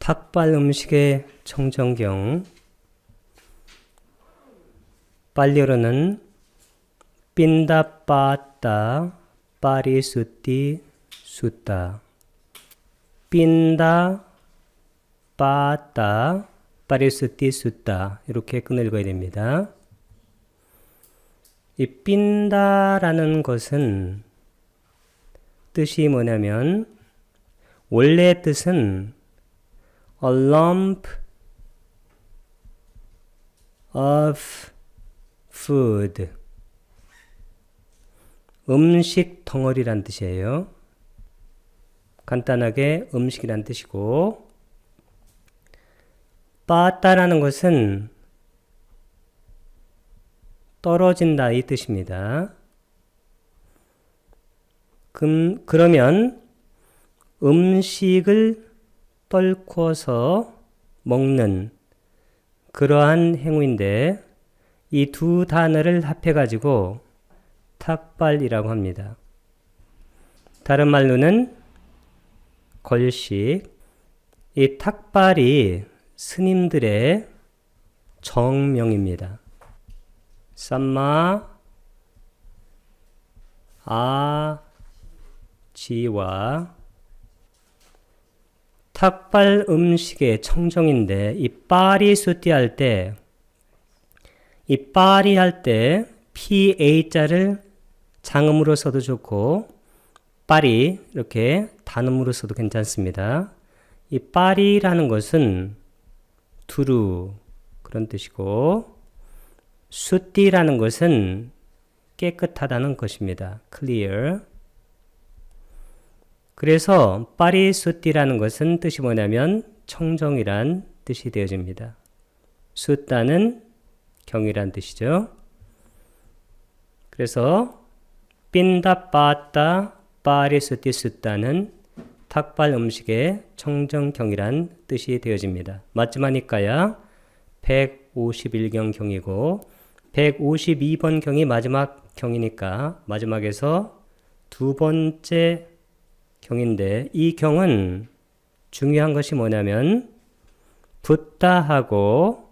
탁발 음식의 청정경. 빨리어로는 핀다 빠따 빠리 수띠 수따. 핀다 빠따 빠리 수띠 수따. 이렇게 끊어 읽어야 됩니다. 이 핀다라는 것은 뜻이 뭐냐면 원래 뜻은 a lump of food, 음식 덩어리란 뜻이에요. 간단하게 음식이란 뜻이고, 빠따라는 것은 떨어진다 이 뜻입니다. 그러면 음식을 떨궈서 먹는 그러한 행위인데 이 두 단어를 합해가지고 탁발이라고 합니다. 다른 말로는 걸식. 이 탁발이 스님들의 정명입니다. 삼마 아지와 탁발 음식의 청정인데 이 빠리 수띠 할 때 이 빠리 할 때 PA자를 장음으로 써도 좋고 빠리 이렇게 단음으로 써도 괜찮습니다. 이 빠리라는 것은 두루 그런 뜻이고 수띠라는 것은 깨끗하다는 것입니다. clear. 그래서 빠리 수띠라는 것은 뜻이 뭐냐면 청정이란 뜻이 되어집니다. 수따는 경이란 뜻이죠. 그래서 핀다 빠따 빠리 수띠 수따는 탁발 음식의 청정경이란 뜻이 되어집니다. 마지막이니까야 151경 경이고 152번 경이 마지막 경이니까 마지막에서 두 번째 경인데 이 경은 중요한 것이 뭐냐면 붓다하고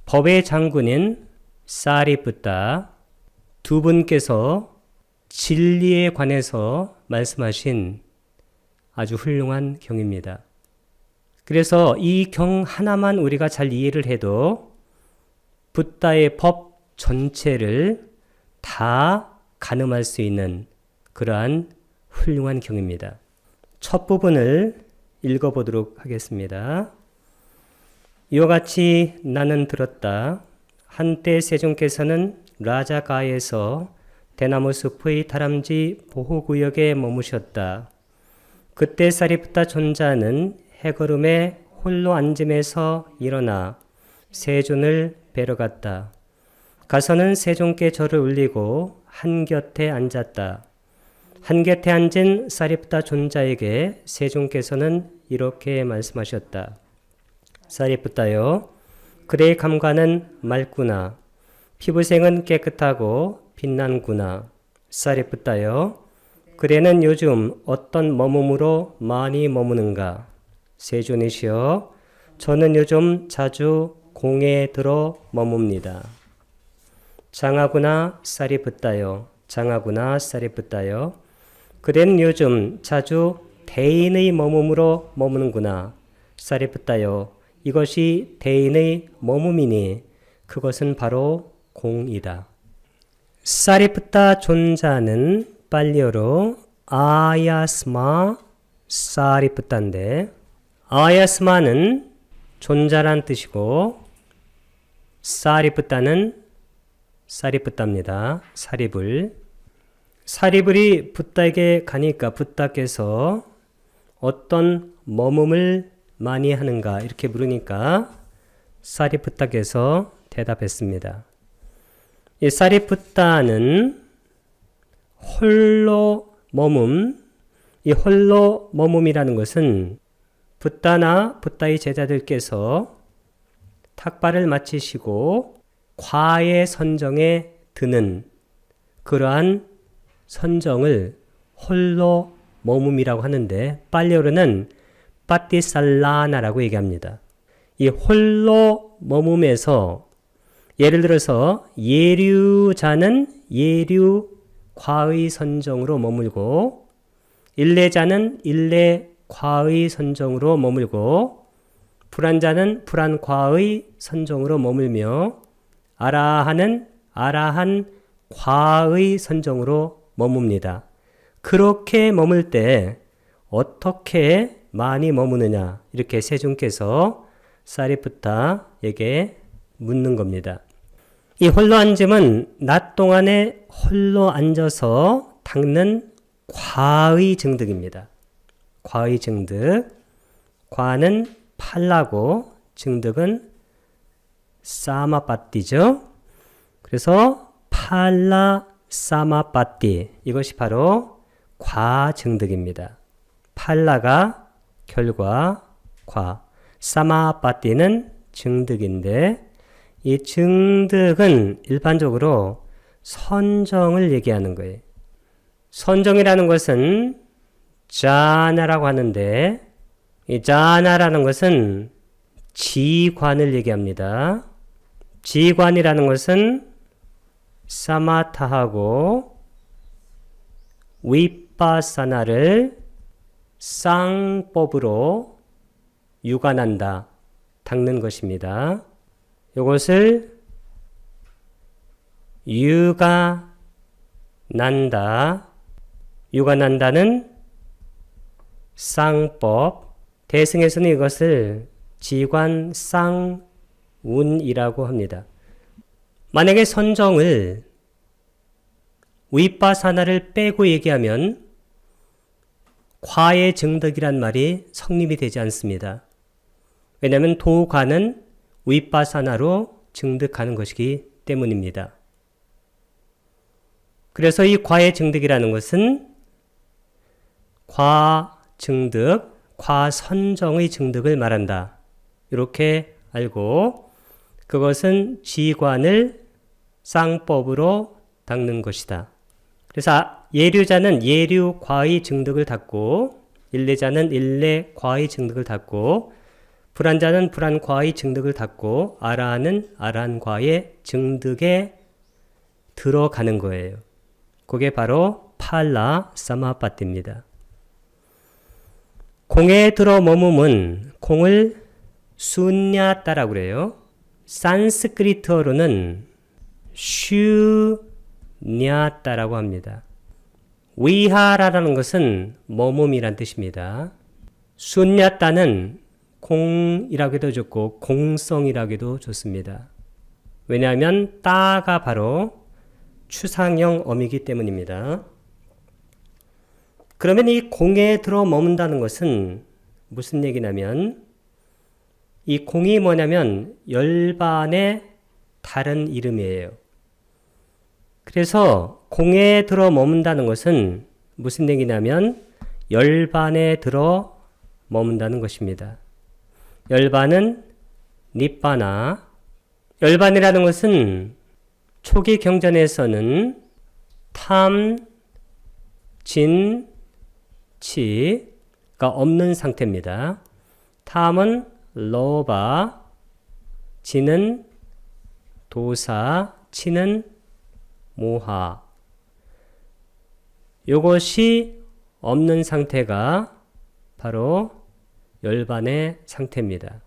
법의 장군인 사리붓다 두 분께서 진리에 관해서 말씀하신 아주 훌륭한 경입니다. 그래서 이 경 하나만 우리가 잘 이해를 해도 붓다의 법 전체를 다 가늠할 수 있는 그러한 훌륭한 경입니다. 첫 부분을 읽어보도록 하겠습니다. 이와 같이 나는 들었다. 한때 세종께서는 라자가에서 대나무 숲의 다람쥐 보호구역에 머무셨다. 그때 사리푸타 존자는 해걸음에 홀로 앉음에서 일어나 세존을 뵈러 갔다. 가서는 세종께 절을 올리고 한곁에 앉았다. 한곁에 앉은 사리푸타 존자에게 세종께서는 이렇게 말씀하셨다. 사리푸타여, 그대의 감관은 맑구나. 피부색은 깨끗하고 빛난구나. 사리푸타여, 그대는 요즘 어떤 머뭅으로 많이 머무는가? 세존이시여, 저는 요즘 자주 공에 들어 머뭅니다. 장하구나 사리푸타여, 장하구나 사리푸타여, 그대는 요즘 자주 대인의 머뭅으로 머무는구나. 사리푸타여, 이것이 대인의 머뭅이니 그것은 바로 공이다. 사리푸타 존자는 빨리어로 아야스마 사리푸타인데 아야스마는 존자란 뜻이고 사리푸타는 사리푸타입니다. 사리불이 붓다에게 가니까 붓다께서 어떤 머뭅을 많이 하는가 이렇게 물으니까 사리푸타께서 대답했습니다. 이 사리푸타는 홀로 머뭅, 이 홀로 머뭅이라는 것은 붓다나 붓다의 제자들께서 탁발을 마치시고 과의 선정에 드는 그러한 선정을 홀로 머뭅이라고 하는데 빨리어로는 빠띠살라나라고 얘기합니다. 이 홀로 머금에서 예를 들어서 예류자는 예류 과의 선정으로 머물고 일례자는 일례 과의 선정으로 머물고 불안자는 불안 과의 선정으로 머물며 아라한은 아라한 과의 선정으로 머뭅니다. 그렇게 머물 때 어떻게 많이 머무느냐 이렇게 세존께서 사리푸타에게 묻는 겁니다. 이 홀로 앉음은 낮 동안에 홀로 앉아서 닦는 과의 증득입니다. 과의 증득. 과는 팔라고 증득은 사마빠띠죠. 그래서 팔라 사마빠띠 이것이 바로 과증득입니다. 팔라가 결과, 과, 사마빠띠는 증득인데 이 증득은 일반적으로 선정을 얘기하는 거예요. 선정이라는 것은 자나라고 하는데 이 자나라는 것은 지관을 얘기합니다. 지관이라는 것은 사마타하고 위파사나를 쌍법으로 유관한다, 닦는 것입니다. 이것을 유관한다, 유관한다는 쌍법, 대승에서는 이것을 지관쌍운이라고 합니다. 만약에 선정을 위파사나를 빼고 얘기하면 과의 증득이란 말이 성립이 되지 않습니다. 왜냐하면 도과는 위파사나로 증득하는 것이기 때문입니다. 그래서 이 과의 증득이라는 것은 과증득, 과선정의 증득을 말한다. 이렇게 알고 그것은 지관을 쌍법으로 닦는 것이다. 그래서 예류자는 예류 과의 증득을 닦고 일례자는 일례 과의 증득을 닦고 불안자는 불안 과의 증득을 닦고 아라한은 아라한 과의 증득에 들어가는 거예요. 그게 바로 팔라 사마빠띠입니다. 공에 들어 머금은 공을 순냐따라고 그래요. 산스크리트어로는 슈냐따라고 합니다. 위하라라는 것은 머금이란 뜻입니다. 순냐따는 공이라고 해도 좋고 공성이라고 해도 좋습니다. 왜냐하면 따가 바로 추상형 어미이기 때문입니다. 그러면 이 공에 들어 머문다는 것은 무슨 얘기냐면 이 공이 뭐냐면 열반의 다른 이름이에요. 그래서 공에 들어 머문다는 것은 무슨 얘기냐면 열반에 들어 머문다는 것입니다. 열반은 니빠나, 열반이라는 것은 초기 경전에서는 탐, 진, 치가 없는 상태입니다. 탐은 로바, 진은 도사, 치는 모하. 이것이 없는 상태가 바로 열반의 상태입니다.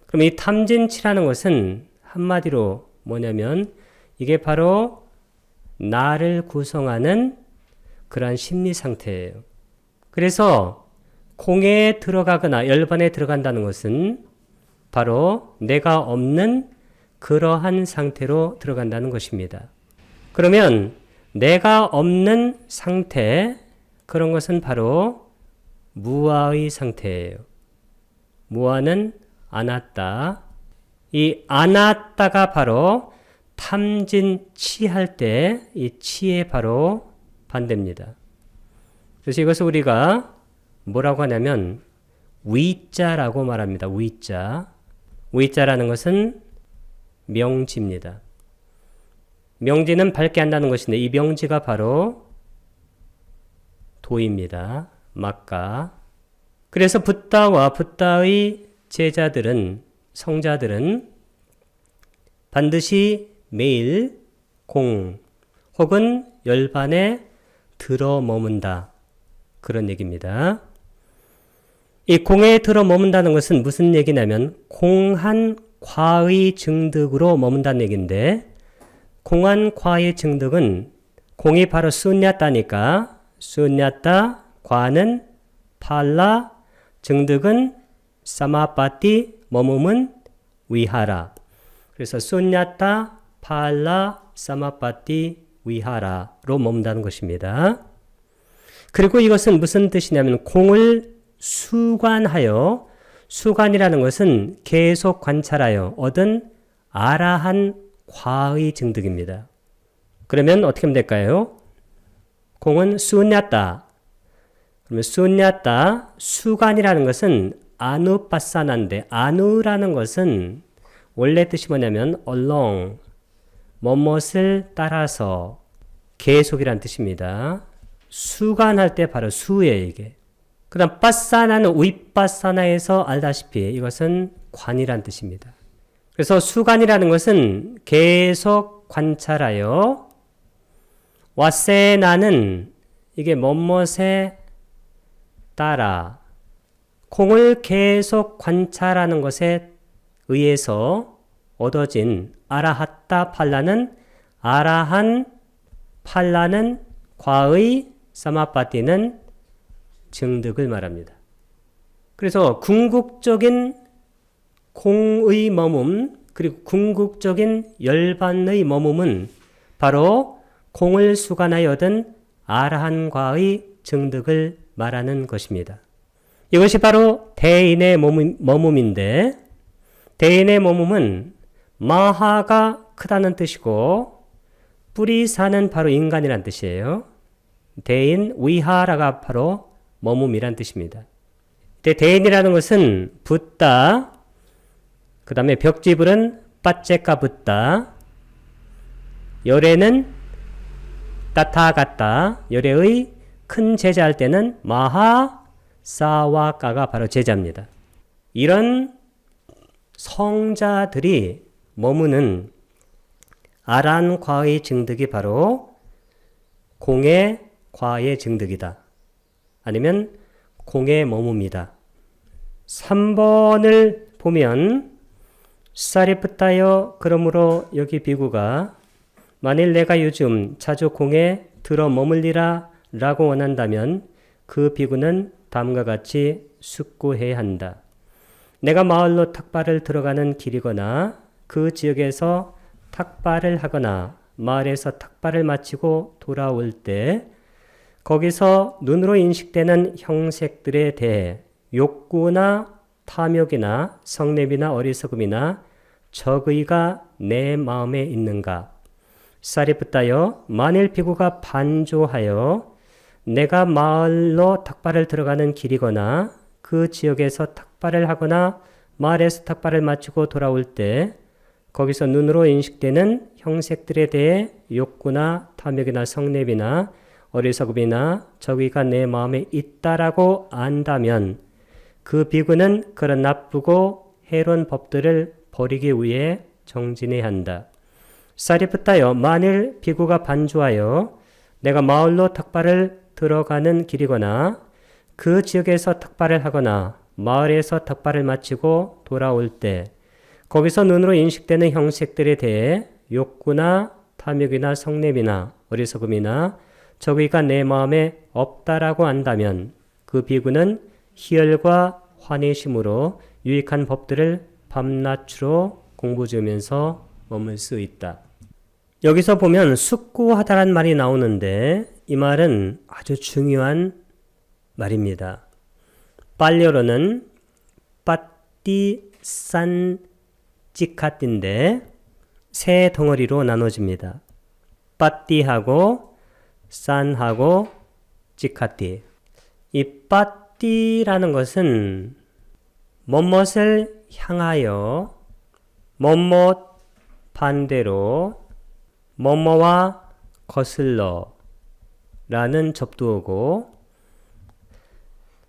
그럼 이 탐진치라는 것은 한마디로 뭐냐면 이게 바로 나를 구성하는 그러한 심리 상태예요. 그래서 공에 들어가거나 열반에 들어간다는 것은 바로 내가 없는 그러한 상태로 들어간다는 것입니다. 그러면 내가 없는 상태, 그런 것은 바로 무아의 상태예요. 무아는 아나따. 이 아나따가 바로 탐진치할 때 이 치의 바로 반대입니다. 그래서 이것을 우리가 뭐라고 하냐면 위자라고 말합니다. 위자. 위자라는 것은 명지입니다. 명지는 밝게 한다는 것인데 이 명지가 바로 도입니다. 막가. 그래서 붓다와 붓다의 제자들은, 성자들은 반드시 매일 공 혹은 열반에 들어 머문다. 그런 얘기입니다. 이 공에 들어 머문다는 것은 무슨 얘기냐면 공한 과의 증득으로 머문다는 얘기인데, 공한 과의 증득은 공이 바로 수냐따니까 수냐따, 과는 팔라, 증득은 사마파티, 머금은 위하라. 그래서 수냐따, 팔라, 사마파티, 위하라로 머문다는 것입니다. 그리고 이것은 무슨 뜻이냐면 공을 수관하여, 수관이라는 것은 계속 관찰하여 얻은 아라한 과의 증득입니다. 그러면 어떻게 하면 될까요? 공은 수냐따. 그러면 수냐따, 수관이라는 것은 아누빠사나인데, 아누라는 것은 원래 뜻이 뭐냐면 along, 뭐뭇을 따라서, 계속이란 뜻입니다. 수관할 때 바로 수예요, 이게. 그 다음 빠사나는 위빠사나에서 알다시피 이것은 관이란 뜻입니다. 그래서 수관이라는 것은 계속 관찰하여, 와세나는 이게 뭐뭇에 따라, 공을 계속 관찰하는 것에 의해서 얻어진 아라하따 팔라는, 아라한 팔라는 과의, 사마파티는 증득을 말합니다. 그래서 궁극적인 공의 머문, 그리고 궁극적인 열반의 머문은 바로 공을 수관하여 얻은 아라한과의 증득을 말하는 것입니다. 이것이 바로 대인의 머문인데, 대인의 머문은 마하가 크다는 뜻이고 뿌리사는 바로 인간이란 뜻이에요. 대인, 위하라가 바로 머문이란 뜻입니다. 대인이라는 것은 붓다, 그 다음에 벽지불은 빠째까 붓다, 열애는 따타갔다, 열애의 큰 제자할 때는 마하 사와가가 바로 제자입니다. 이런 성자들이 머무는 아란 과의 증득이 바로 공의 과의 증득이다. 아니면 공의 머뭅니다. 3번을 보면 사리프타여, 그러므로 여기 비구가 만일 내가 요즘 자주 공에 들어 머물리라 라고 원한다면 그 비구는 다음과 같이 숙고해야 한다. 내가 마을로 탁발을 들어가는 길이거나 그 지역에서 탁발을 하거나 마을에서 탁발을 마치고 돌아올 때 거기서 눈으로 인식되는 형색들에 대해 욕구나 탐욕이나 성냄이나 어리석음이나 적의가 내 마음에 있는가? 사리프타여, 만일 비구가 반조하여 내가 마을로 탁발을 들어가는 길이거나 그 지역에서 탁발을 하거나 마을에서 탁발을 마치고 돌아올 때 거기서 눈으로 인식되는 형색들에 대해 욕구나 탐욕이나 성냄이나 어리석음이나 적의가 내 마음에 있다라고 안다면 그 비구는 그런 나쁘고 해로운 법들을 버리기 위해 정진해야 한다. 사리프타여, 만일 비구가 반주하여 내가 마을로 탁발을 들어가는 길이거나 그 지역에서 탁발을 하거나 마을에서 탁발을 마치고 돌아올 때 거기서 눈으로 인식되는 형색들에 대해 욕구나 탐욕이나 성냄이나 어리석음이나 적의가 내 마음에 없다라고 안다면 그 비구는 희열과 환희심으로 유익한 법들을 밤낮으로 공부 중이면서 머물 수 있다. 여기서 보면 숙고하다란 말이 나오는데 이 말은 아주 중요한 말입니다. 빨려로는 빠띠산 찌카띠인데 세 덩어리로 나눠집니다. 빠띠하고 산하고 찌카띠. 이 빠띠라는 것은 뭐뭇을 향하여 뭐뭇 반대로 뭐뭐와 거슬러 라는 접두어고,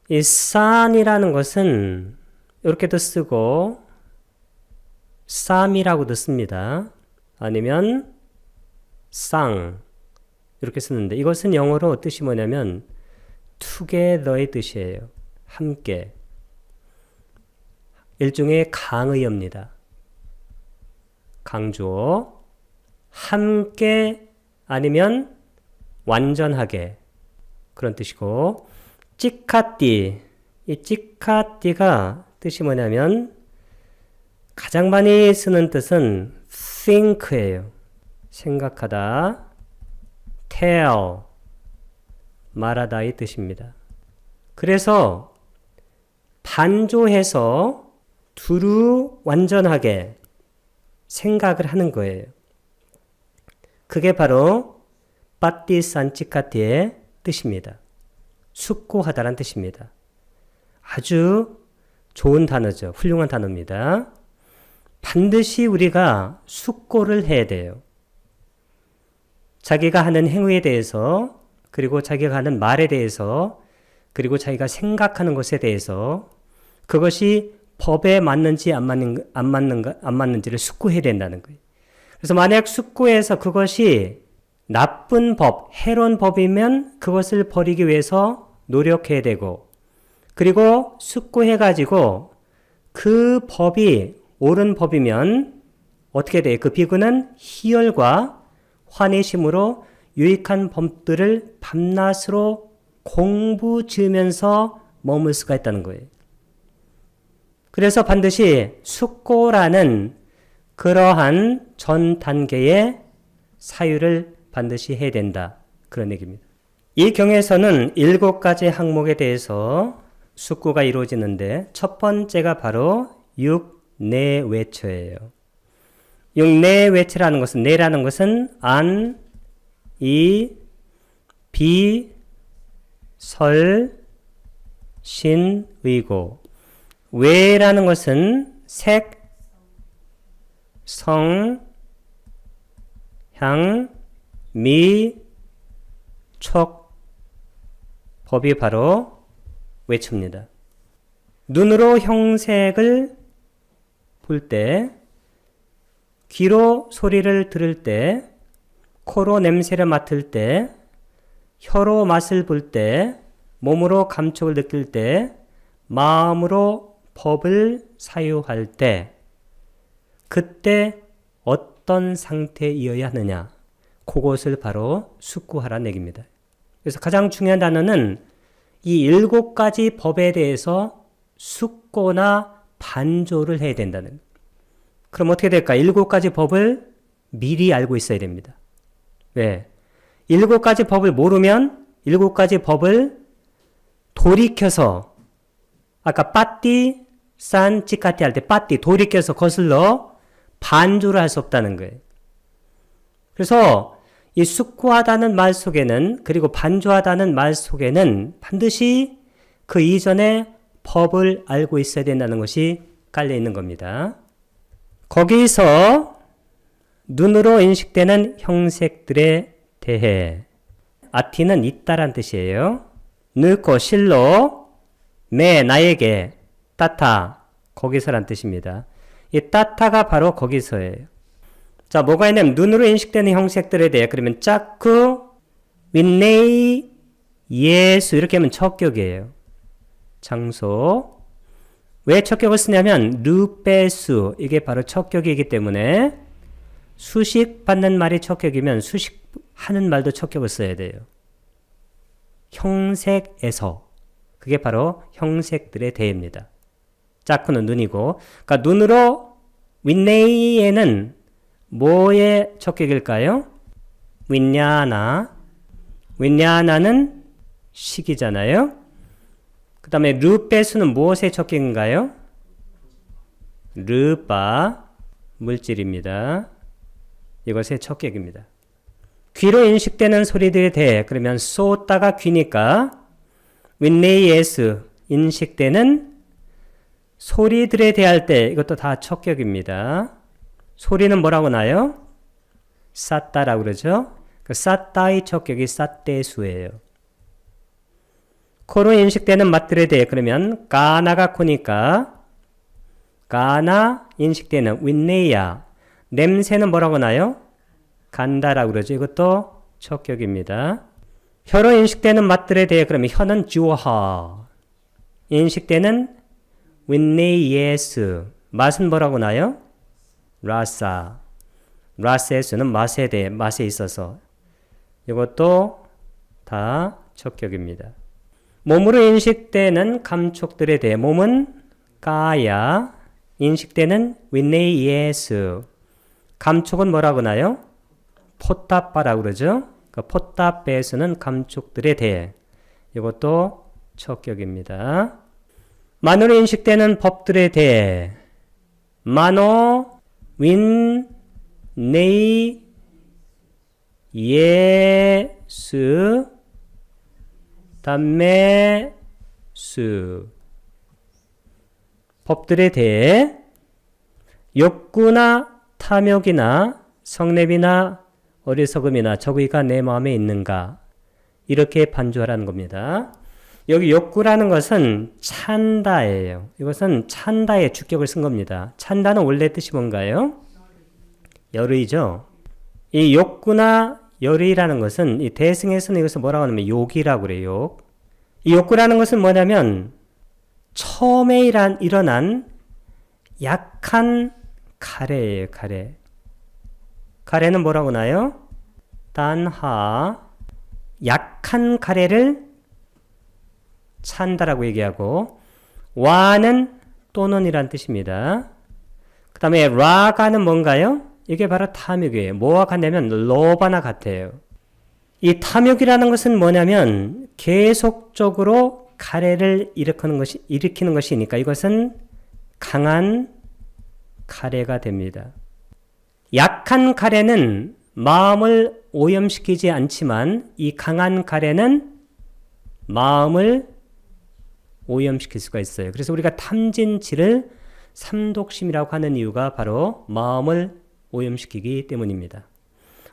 이 산이라는 것은 이렇게도 쓰고 쌈이라고도 씁니다. 아니면 쌍 이렇게 쓰는데 이것은 영어로 뜻이 뭐냐면 together의 뜻이에요. 함께. 일종의 강의어입니다. 강조. 함께 아니면 완전하게 그런 뜻이고 찌카띠 이 찌카띠가 뜻이 뭐냐면 가장 많이 쓰는 뜻은 think예요. 생각하다, tell, 말하다의 뜻입니다. 그래서 반조해서 두루 완전하게 생각을 하는 거예요. 그게 바로 빠띠산치카티의 뜻입니다. 숙고하다란 뜻입니다. 아주 좋은 단어죠. 훌륭한 단어입니다. 반드시 우리가 숙고를 해야 돼요. 자기가 하는 행위에 대해서 그리고 자기가 하는 말에 대해서 그리고 자기가 생각하는 것에 대해서 그것이 법에 맞는지 안 맞는지를 숙고해야 된다는 거예요. 그래서 만약 숙고해서 그것이 나쁜 법, 해로운 법이면 그것을 버리기 위해서 노력해야 되고 그리고 숙고해가지고 그 법이 옳은 법이면 어떻게 돼요? 그 비구는 희열과 환희심으로 유익한 법들을 밤낮으로 공부 지으면서 머물 수가 있다는 거예요. 그래서 반드시 숙고라는 그러한 전 단계의 사유를 반드시 해야 된다. 그런 얘기입니다. 이 경에서는 7가지 항목에 대해서 숙고가 이루어지는데 첫 번째가 바로 육내외처예요. 육내외처라는 것은 내라는 것은 안, 이, 비, 설, 신, 의고 외라는 것은 색, 성, 향, 미, 촉, 법이 바로 외초입니다. 눈으로 형색을 볼 때, 귀로 소리를 들을 때, 코로 냄새를 맡을 때, 혀로 맛을 볼 때, 몸으로 감촉을 느낄 때, 마음으로 법을 사유할 때, 그때 어떤 상태이어야 하느냐, 그것을 바로 숙고하라는 얘기입니다. 그래서 가장 중요한 단어는 이 7가지 법에 대해서 숙고나 반조를 해야 된다는 거예요. 그럼 어떻게 될까? 7가지 법을 미리 알고 있어야 됩니다. 왜? 7가지 법을 모르면 7가지 법을 돌이켜서 아까 빠띠, 산, 치카티 할 때 빠띠 돌이켜서 거슬러 반조를 할 수 없다는 거예요. 그래서 이 숙고하다는 말 속에는 그리고 반조하다는 말 속에는 반드시 그 이전에 법을 알고 있어야 된다는 것이 깔려 있는 겁니다. 거기서 눈으로 인식되는 형색들에 대해 아티는 있다란 뜻이에요. 느코 실로 매 나에게 따타 거기서란 뜻입니다. 이 따타가 바로 거기서예요. 자, 뭐가 있냐면 눈으로 인식되는 형색들에 대해 그러면 짜쿠 윈네이 예수 이렇게 하면 척격이에요. 장소. 왜 척격을 쓰냐면 르페수 이게 바로 척격이기 때문에 수식 받는 말이 척격이면 수식하는 말도 척격을 써야 돼요. 형색에서 그게 바로 형색들에 대해입니다. 짜쿠는 눈이고 그러니까 눈으로 윈네이에는 뭐의 척격일까요? 윈냐나는 식이잖아요. 그 다음에 르페수는 무엇의 척격인가요? 르바 물질입니다. 이것의 척격입니다. 귀로 인식되는 소리들에 대해 그러면 쏘따가 귀니까 윈네이에스 인식되는 소리들에 대할 때 이것도 다 척격입니다. 소리는 뭐라고 나요? 사따라고 그러죠. 그 사따의 척격이 사떼수예요. 코로 인식되는 맛들에 대해 그러면 가나가 코니까 가나 인식되는 윈네이야. 냄새는 뭐라고 나요? 간다라고 그러죠. 이것도 척격입니다. 혀로 인식되는 맛들에 대해 그러면 혀는 주어하. 인식되는 윈네이예스. 맛은 뭐라고 나요? 라사. 라스의 수는 맛에 대해 맛에 있어서 이것도 다 척격입니다. 몸으로 인식되는 감촉들에 대해 몸은 까야 인식되는 윈네이예스. 감촉은 뭐라고 나요? 포타빠라고 그러죠. 그 포타배수는 감촉들에 대해 이것도 척격입니다. 만으로 인식되는 법들에 대해 만오 윈 네이 예스 담매수 법들에 대해 욕구나 탐욕이나 성냄이나 어리석음이나 저기가 내 마음에 있는가 이렇게 반주하라는 겁니다. 여기 욕구라는 것은 찬다예요. 이것은 찬다의 주격을 쓴 겁니다. 찬다는 원래 뜻이 뭔가요? 열의죠. 이 욕구나 열의라는 것은 이 대승에서는 이것을 뭐라고 하냐면 욕이라고 그래요. 욕. 이 욕구라는 것은 뭐냐면 처음에 일어난 약한 가래예요. 가래. 가래는 뭐라고 나요? 단하. 약한 가래를 찬다라고 얘기하고 와는 또는이란 뜻입니다. 그 다음에 라가는 뭔가요? 이게 바로 탐욕이에요. 뭐와 같냐면 로바나 같아요. 이 탐욕이라는 것은 뭐냐면 계속적으로 가래를 일으키는 것이니까 이것은 강한 가래가 됩니다. 약한 가래는 마음을 오염시키지 않지만 이 강한 가래는 마음을 오염시킬 수가 있어요. 그래서 우리가 탐진치를 삼독심이라고 하는 이유가 바로 마음을 오염시키기 때문입니다.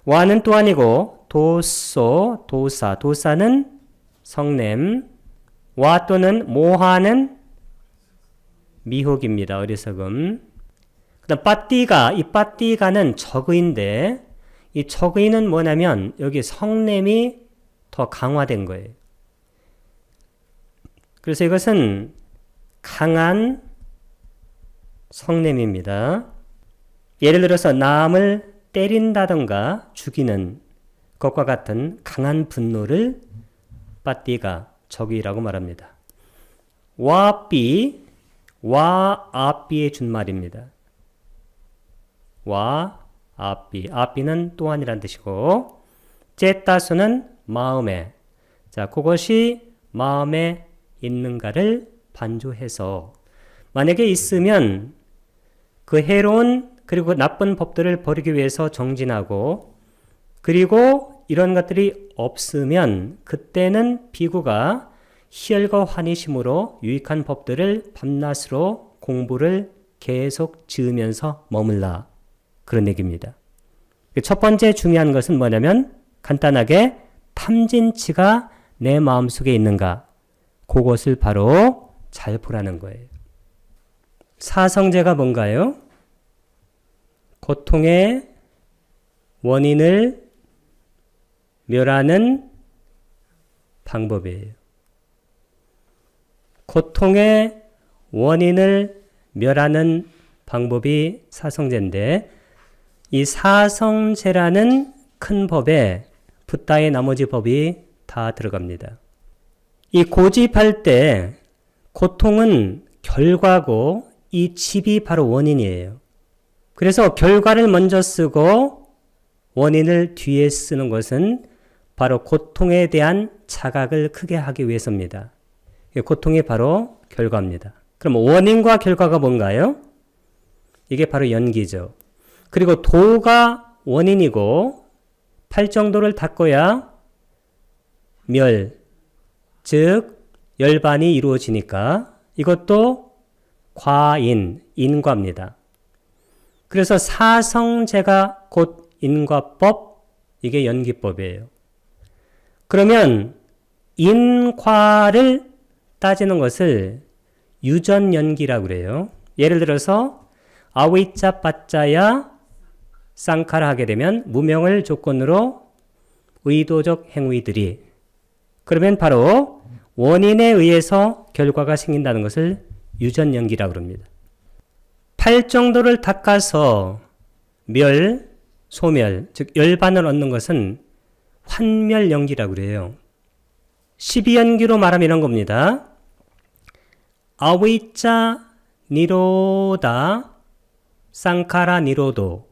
와는 또 아니고 도소, 도사, 도사는 성냄, 와 또는 모하는 미혹입니다. 어리석음. 그 다음 빠띠가, 이 빠띠가는 적의인데 이 적의는 뭐냐면 여기 성냄이 더 강화된 거예요. 그래서 이것은 강한 성냄입니다. 예를 들어서 남을 때린다던가 죽이는 것과 같은 강한 분노를 빠띠가 적이라고 말합니다. 와삐, 와 아삐의 준말입니다. 와 아삐, 아삐는 또한이란 뜻이고 째따수는 마음에. 자, 그것이 마음에 있는가를 반주해서 만약에 있으면 그 해로운 그리고 나쁜 법들을 버리기 위해서 정진하고 그리고 이런 것들이 없으면 그때는 비구가 희열과 환희심으로 유익한 법들을 밤낮으로 공부를 계속 지으면서 머물라. 그런 얘기입니다. 첫 번째 중요한 것은 뭐냐면 간단하게 탐진치가 내 마음속에 있는가 그것을 바로 잘 보라는 거예요. 사성제가 뭔가요? 고통의 원인을 멸하는 방법이에요. 고통의 원인을 멸하는 방법이 사성제인데 이 사성제라는 큰 법에 붓다의 나머지 법이 다 들어갑니다. 이 고집할 때 고통은 결과고 이 집이 바로 원인이에요. 그래서 결과를 먼저 쓰고 원인을 뒤에 쓰는 것은 바로 고통에 대한 자각을 크게 하기 위해서입니다. 고통이 바로 결과입니다. 그럼 원인과 결과가 뭔가요? 이게 바로 연기죠. 그리고 도가 원인이고 팔정도를 닦아야 멸, 즉 열반이 이루어지니까 이것도 과인, 인과입니다. 그래서 사성제가 곧 인과법, 이게 연기법이에요. 그러면 인과를 따지는 것을 유전연기라고 그래요. 예를 들어서 아위짜 빠짜야 쌍카라 하게 되면 무명을 조건으로 의도적 행위들이, 그러면 바로 원인에 의해서 결과가 생긴다는 것을 유전연기라고 합니다. 팔정도를 닦아서 멸, 소멸, 즉 열반을 얻는 것은 환멸연기라고 그래요. 12연기로 말하면 이런 겁니다. 아위짜 니로다 쌍카라 니로도,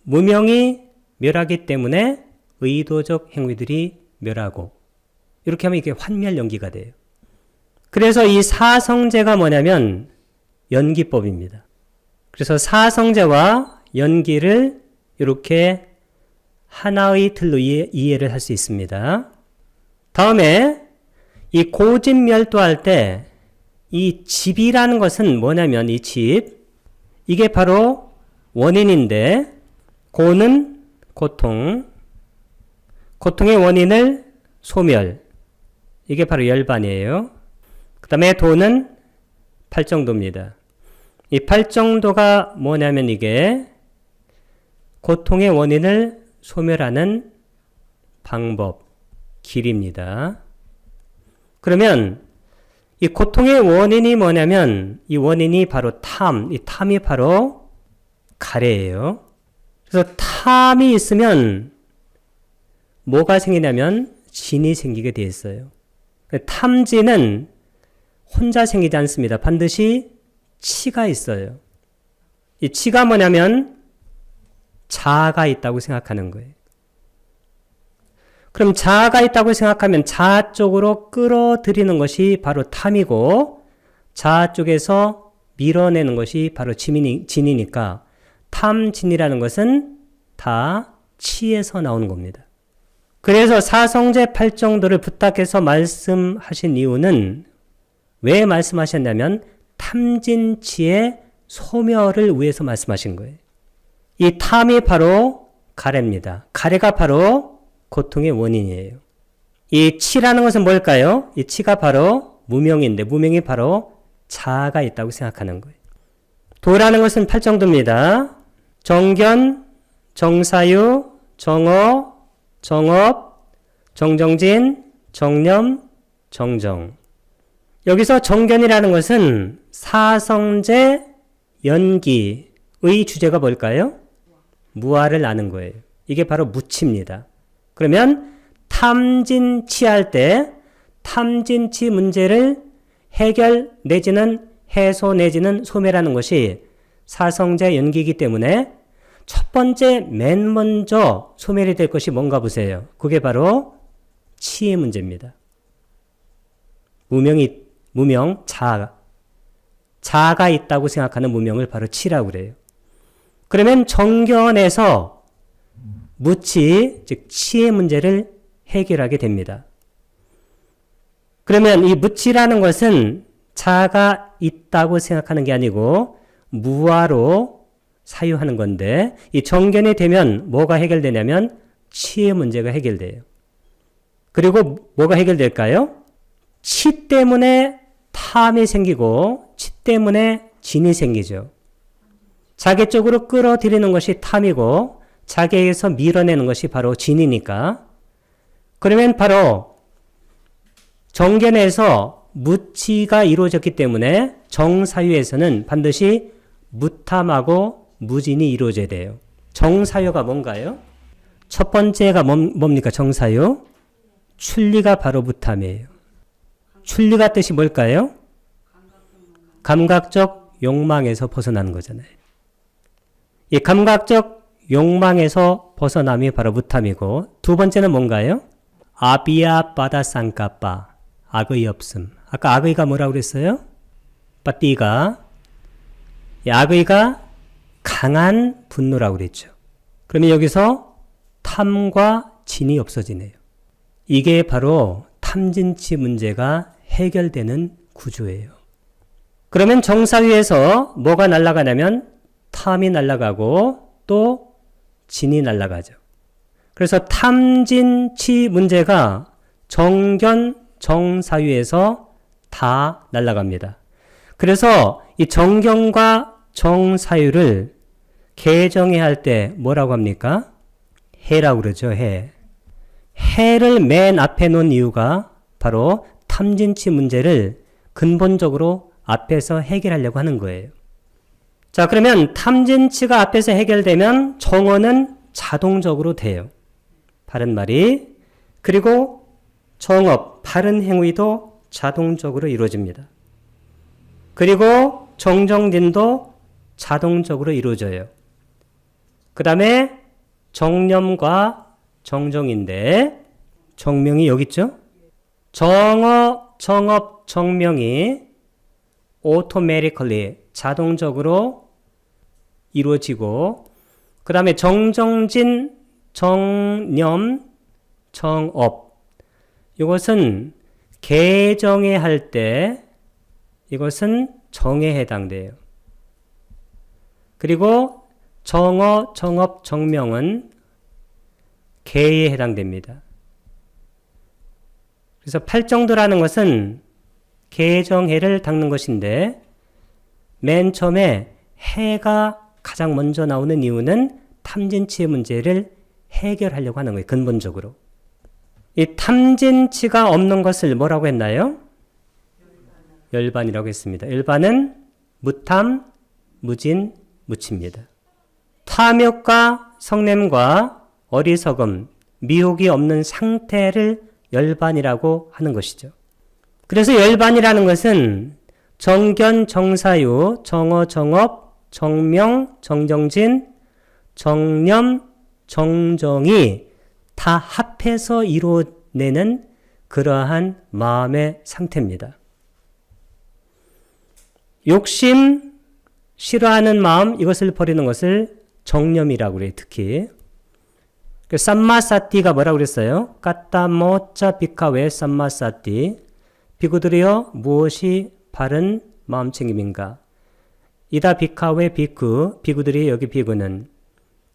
무명이 멸하기 때문에 의도적 행위들이 멸하고, 이렇게 하면 이게 환멸연기가 돼요. 그래서 이 사성제가 뭐냐면 연기법입니다. 그래서 사성제와 연기를 이렇게 하나의 틀로 이해를 할 수 있습니다. 다음에 이 고집멸도할 때 이 집이라는 것은 뭐냐면 이 집, 이게 바로 원인인데, 고는 고통, 고통의 원인을 소멸, 이게 바로 열반이에요. 그 다음에 도는 팔정도입니다. 이 팔정도가 뭐냐면 이게 고통의 원인을 소멸하는 방법, 길입니다. 그러면 이 고통의 원인이 뭐냐면 이 원인이 바로 탐, 이 탐이 바로 가래예요. 그래서 탐이 있으면 뭐가 생기냐면 진이 생기게 되어 있어요. 탐진은 혼자 생기지 않습니다. 반드시 치가 있어요. 이 치가 뭐냐면 자아가 있다고 생각하는 거예요. 그럼 자아가 있다고 생각하면 자아 쪽으로 끌어들이는 것이 바로 탐이고, 자아 쪽에서 밀어내는 것이 바로 진이니까 탐진이라는 것은 다 치에서 나오는 겁니다. 그래서 사성제 팔정도를 부탁해서 말씀하신 이유는 왜 말씀하셨냐면 탐진치의 소멸을 위해서 말씀하신 거예요. 이 탐이 바로 가래입니다. 가래가 바로 고통의 원인이에요. 이 치라는 것은 뭘까요? 이 치가 바로 무명인데, 무명이 바로 자아가 있다고 생각하는 거예요. 도라는 것은 팔정도입니다. 정견, 정사유, 정어, 정업, 정정진, 정념, 정정. 여기서 정견이라는 것은 사성제 연기의 주제가 뭘까요? 무아를 아는 거예요. 이게 바로 무치입니다. 그러면 탐진치할 때 탐진치 문제를 해결 내지는 해소 내지는 소멸하는 것이 사성제 연기이기 때문에 첫 번째 맨 먼저 소멸이 될 것이 뭔가 보세요. 그게 바로 치의 문제입니다. 무명, 자아가 있다고 생각하는 무명을 바로 치라고 그래요. 그러면 정견에서 무치, 즉 치의 문제를 해결하게 됩니다. 그러면 이 무치라는 것은 자아가 있다고 생각하는 게 아니고 무아로 사유하는 건데, 이 정견이 되면 뭐가 해결되냐면 치의 문제가 해결돼요. 그리고 뭐가 해결될까요? 치 때문에 탐이 생기고 치 때문에 진이 생기죠. 자기 쪽으로 끌어들이는 것이 탐이고 자기에게서 밀어내는 것이 바로 진이니까, 그러면 바로 정견에서 무치가 이루어졌기 때문에 정사유에서는 반드시 무탐하고 무진이 이루어져야 돼요. 정사유가 뭔가요? 첫 번째가 뭡니까? 정사유? 출리가 바로 무탐이에요. 출리가 뜻이 뭘까요? 감각적 욕망에서 벗어나는 거잖아요. 이 감각적 욕망에서 벗어남이 바로 무탐이고, 두 번째는 뭔가요? 아비야 바다 쌍까빠, 악의 없음. 아까 악의가 뭐라고 그랬어요? 빠띠가, 악의가 강한 분노라고 그랬죠. 그러면 여기서 탐과 진이 없어지네요. 이게 바로 탐진치 문제가 해결되는 구조예요. 그러면 정사위에서 뭐가 날아가냐면 탐이 날아가고 또 진이 날아가죠. 그래서 탐진치 문제가 정견, 정사유에서 다 날아갑니다. 그래서 이 정견과 정사유를 개정해야 할 때 뭐라고 합니까? 해라고 그러죠. 해. 해를 맨 앞에 놓은 이유가 바로 탐진치 문제를 근본적으로 앞에서 해결하려고 하는 거예요. 자, 그러면 탐진치가 앞에서 해결되면 정어는 자동적으로 돼요. 바른 말이. 그리고 정업, 바른 행위도 자동적으로 이루어집니다. 그리고 정정진도 자동적으로 이루어져요. 그 다음에 정념과 정정인데 정명이 여기 있죠? 정어, 정업, 정명이 automatically 자동적으로 이루어지고 그 다음에 정정진, 정념, 정업 이것은 개정에 할 때 이것은 정에 해당돼요. 그리고 정어, 정업, 정명은 개에 해당됩니다. 그래서 팔정도라는 것은 개정해를 닦는 것인데 맨 처음에 해가 가장 먼저 나오는 이유는 탐진치의 문제를 해결하려고 하는 거예요. 근본적으로. 이 탐진치가 없는 것을 뭐라고 했나요? 열반이라고 했습니다. 열반은 무탐, 무진, 무치입니다. 탐욕과 성냄과 어리석음, 미혹이 없는 상태를 열반이라고 하는 것이죠. 그래서 열반이라는 것은 정견, 정사유, 정어, 정업, 정명, 정정진, 정념, 정정이 다 합해서 이루어내는 그러한 마음의 상태입니다. 욕심, 싫어하는 마음 이것을 버리는 것을 정념이라고 그래요. 특히 삼마사띠가 뭐라고 그랬어요? 까따모짜 비카웨 삼마사띠 비구들이여 무엇이 바른 마음챙김인가? 이다 비카웨 비쿠 비구들이 여기 비구는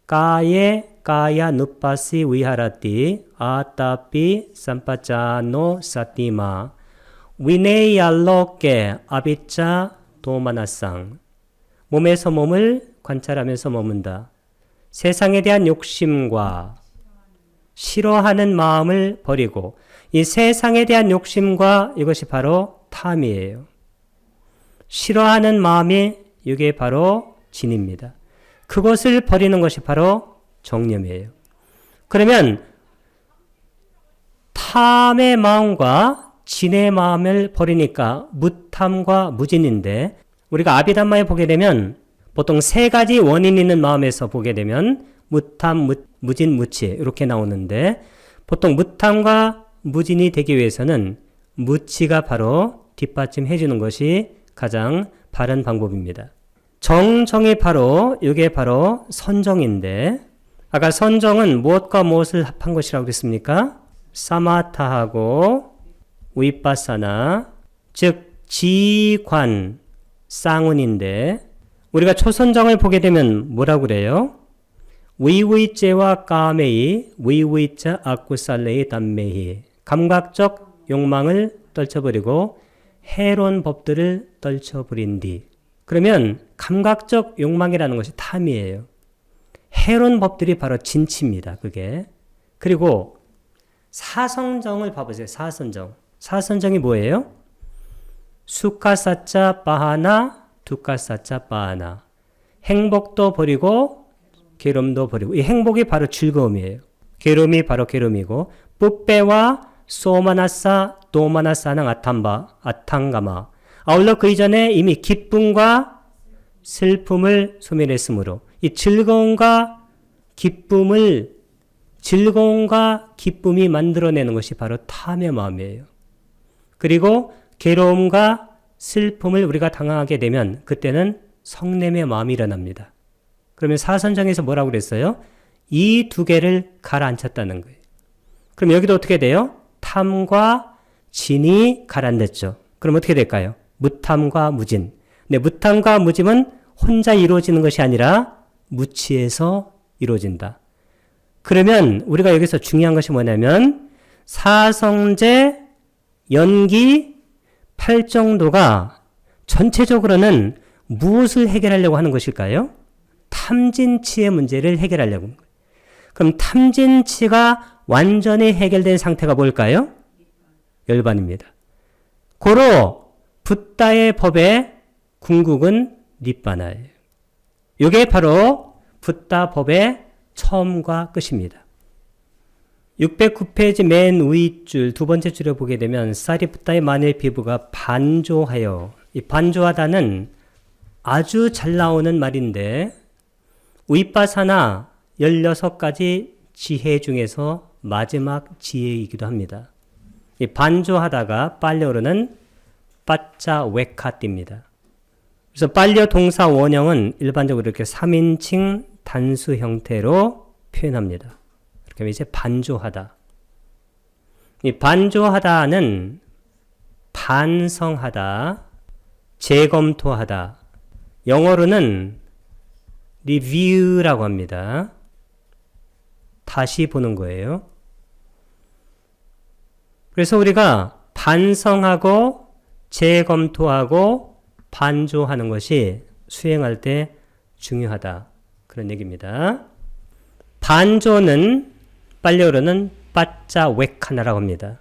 까예 까야 누빠시 위하라띠 아따삐 삼빠짜노 사띠마 위네이알로께 아비짜 도마나상 몸에서 몸을 관찰하면서 머문다. 세상에 대한 욕심과 싫어하는 마음을 버리고 이 세상에 대한 욕심과 이것이 바로 탐이에요. 싫어하는 마음이 이게 바로 진입니다. 그것을 버리는 것이 바로 정념이에요. 그러면 탐의 마음과 진의 마음을 버리니까 무탐과 무진인데 우리가 아비담마에 보게 되면 보통 세 가지 원인이 있는 마음에서 보게 되면 무탐, 무진, 무치 이렇게 나오는데 보통 무탐과 무진이 되기 위해서는 무치가 바로 뒷받침해 주는 것이 가장 바른 방법입니다. 정정이 바로 이게 바로 선정인데 아까 선정은 무엇과 무엇을 합한 것이라고 그랬습니까? 사마타하고 위빠사나 즉 지관 쌍운인데 우리가 초선정을 보게 되면 뭐라고 그래요? 위위죄와 까메이 위위자 아쿠살레이 담메히 감각적 욕망을 떨쳐버리고 해로운 법들을 떨쳐버린 뒤 그러면 감각적 욕망이라는 것이 탐이에요. 해로운 법들이 바로 진치입니다. 그게. 그리고 사성정을 봐보세요. 사선정. 사선정이 뭐예요? 수카사짜 빠하나 두카사짜 빠하나 행복도 버리고 괴로움도 버리고 이 행복이 바로 즐거움이에요. 괴로움이 바로 괴로움이고 뿌빼와 소마나사 도마나사는 아탕가마 아울러 그 이전에 이미 기쁨과 슬픔을 소멸했으므로 이 즐거움과 기쁨이 만들어내는 것이 바로 탐의 마음이에요. 그리고 괴로움과 슬픔을 우리가 당하게 되면 그때는 성냄의 마음이 일어납니다. 그러면 사선정에서 뭐라고 그랬어요? 이 두 개를 가라앉혔다는 거예요. 그럼 여기도 어떻게 돼요? 탐과 진이 가라앉았죠. 그럼 어떻게 될까요? 무탐과 무진. 근데 무탐과 무진은 혼자 이루어지는 것이 아니라 무치에서 이루어진다. 그러면 우리가 여기서 중요한 것이 뭐냐면 사성제, 연기, 팔정도가 전체적으로는 무엇을 해결하려고 하는 것일까요? 탐진치의 문제를 해결하려고 하는 거예요. 그럼 탐진치가 완전히 해결된 상태가 뭘까요? 열반입니다. 고로 붓다의 법의 궁극은 니빠나예요. 이게 바로 붓다 법의 처음과 끝입니다. 609페이지 맨 위줄 두 번째 줄에 보게 되면 사리푸타의 만일 피부가 반조하여, 이 반조하다는 아주 잘 나오는 말인데 위빠사나 16가지 지혜 중에서 마지막 지혜이기도 합니다. 이 반조하다가 빨려오르는 빠짜 웨카띠입니다. 그래서 빨려 동사 원형은 일반적으로 이렇게 3인칭 단수 형태로 표현합니다. 이렇게 이제 반조하다. 이 반조하다는 반성하다, 재검토하다. 영어로는 review라고 합니다. 다시 보는 거예요. 그래서 우리가 반성하고 재검토하고 반조하는 것이 수행할 때 중요하다. 그런 얘기입니다. 반조는 빨려오르는 빠짜 웩하나라고 합니다.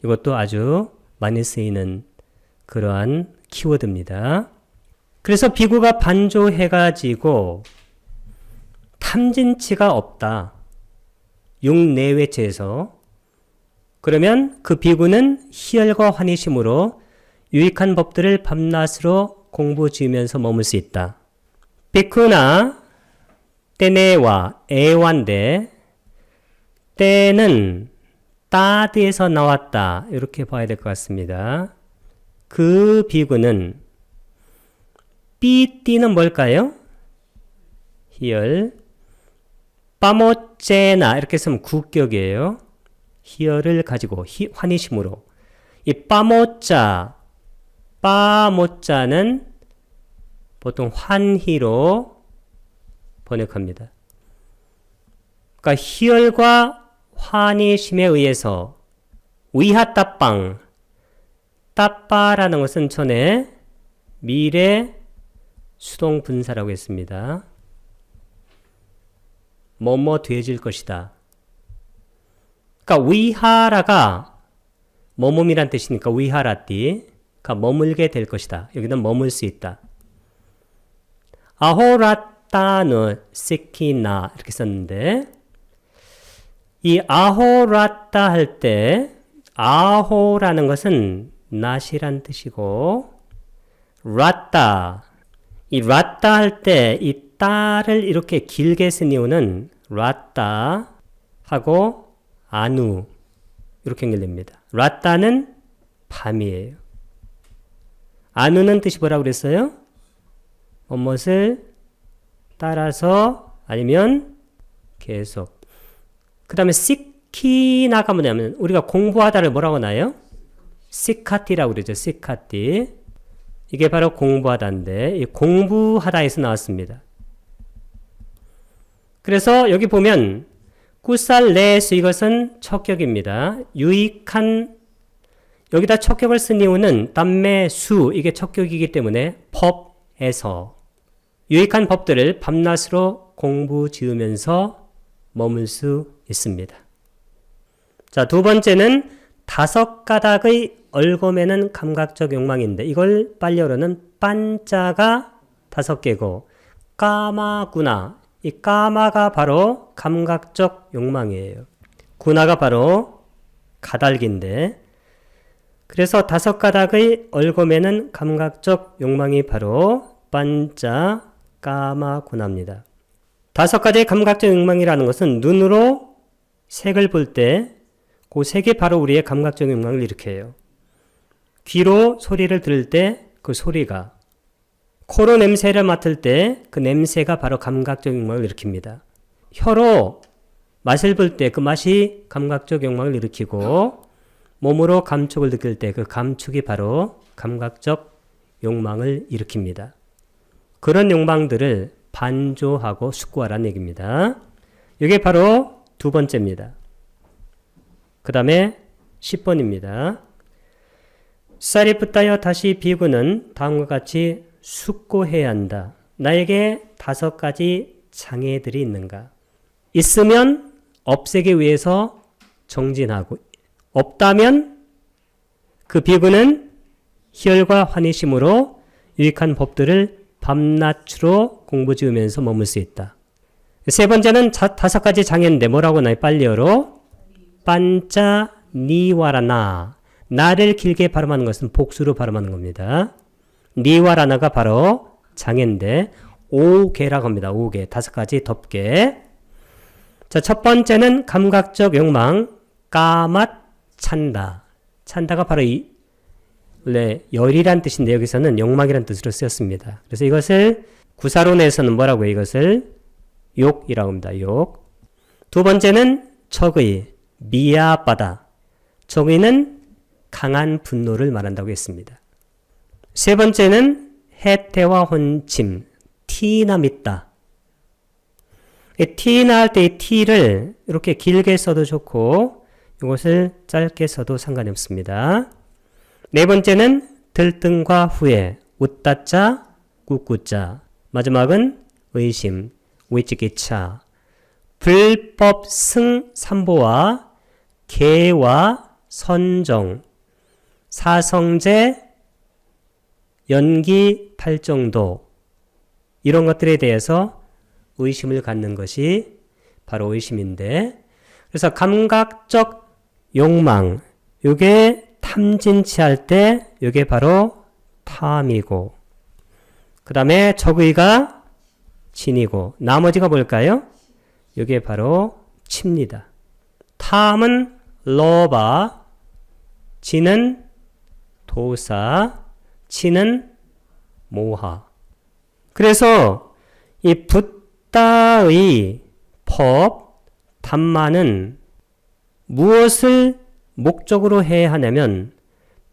이것도 아주 많이 쓰이는 그러한 키워드입니다. 그래서 비구가 반조해가지고 탐진치가 없다. 육내외체에서. 그러면 그 비구는 희열과 환희심으로 유익한 법들을 밤낮으로 공부 지으면서 머물 수 있다. 비쿠나 때네와 애완데 때는 따드에서 나왔다. 이렇게 봐야 될 것 같습니다. 그 비구는 삐띠는 뭘까요? 희열. 빠모째나 이렇게 쓰면 구격이에요. 희열을 가지고 환희심으로. 이 빠모짜는 보통 환희로 번역합니다. 그러니까 희열과 환희심에 의해서 위하따빵, 따빠라는 것은 전에 미래 수동분사라고 했습니다. 뭐뭐 되어질 것이다. 그러니까 위하라가 머물이란 뜻이니까 위하라띠, 그러니까 머물게 될 것이다. 여기는 머물 수 있다. 아호라따는 시키나 이렇게 썼는데 이 아호라따 할 때 아호라는 것은 낮이란 뜻이고 라따, 이 라따 할 때 이 따를 이렇게 길게 쓴 이유는 라따 하고 아누 이렇게 연결됩니다. 라따는 밤이에요. 아누는 뜻이 뭐라고 그랬어요? 무엇을 따라서 아니면 계속. 그 다음에 시키나가 뭐냐면 우리가 공부하다를 뭐라고 나요? 시카티라고 그러죠. 시카티. 이게 바로 공부하다인데 이 공부하다에서 나왔습니다. 그래서 여기 보면 꾸살레스 이것은 척격입니다. 유익한 여기다 척격을 쓴 이유는 담매수 이게 척격이기 때문에 법에서 유익한 법들을 밤낮으로 공부 지으면서 머물 수 있습니다. 자, 두 번째는 5가닥의 얼거매는 감각적 욕망인데 이걸 빨려오르는 빤자가 5개고 까마구나 이 까마가 바로 감각적 욕망이에요. 구나가 바로 가달기인데 그래서 5가닥의 얼거매는 감각적 욕망이 바로 빤자 까마구나입니다. 5가지의 감각적 욕망이라는 것은 눈으로 색을 볼 때 그 색이 바로 우리의 감각적 욕망을 일으켜요. 귀로 소리를 들을 때 그 소리가, 코로 냄새를 맡을 때 그 냄새가 바로 감각적 욕망을 일으킵니다. 혀로 맛을 볼 때 그 맛이 감각적 욕망을 일으키고 몸으로 감촉을 느낄 때 그 감촉이 바로 감각적 욕망을 일으킵니다. 그런 욕망들을 반조하고 숙고하라는 얘기입니다. 이게 바로 두 번째입니다. 그 다음에 10번입니다. 쌀이 붙다여 다시 비구는 다음과 같이 숙고해야 한다. 나에게 5가지 장애들이 있는가? 있으면 없애기 위해서 정진하고, 없다면 그 비구는 희열과 환희심으로 유익한 법들을 밤낮으로 공부 지으면서 머물 수 있다. 세 번째는 5가지 장애인데 뭐라고 나요? 빨리어로 반짜 니와라나, 나를 길게 발음하는 것은 복수로 발음하는 겁니다. 니와라나가 바로 장애인데 5개라고 합니다. 5개, 5가지 덮개. 자, 첫 번째는 감각적 욕망, 까맛 찬다. 찬다가 바로 원래 열이란 뜻인데 여기서는 욕망이란 뜻으로 쓰였습니다. 그래서 이것을 구사론에서는 뭐라고 해요? 이것을 욕이라고 합니다. 욕. 두 번째는 적의, 미야바다. 적의는 강한 분노를 말한다고 했습니다. 세 번째는 해태와 혼침, 티나 믿다. 티나 할 때 이 티를 이렇게 길게 써도 좋고 이것을 짧게 써도 상관이 없습니다. 네 번째는 들뜸과 후회, 웃다자, 꾹꾹자. 마지막은 의심, 위치기차. 불법 승 삼보와 계와 선정, 사성제, 연기 팔정도, 이런 것들에 대해서 의심을 갖는 것이 바로 의심인데, 그래서 감각적 욕망, 요게 탐진치할 때 요게 바로 탐이고, 그 다음에 적의가 진이고, 나머지가 뭘까요? 요게 바로 치입니다. 탐은 러바, 진은 도사, 치는 모하. 그래서 이 붓다의 법, 담마는 무엇을 목적으로 해야 하냐면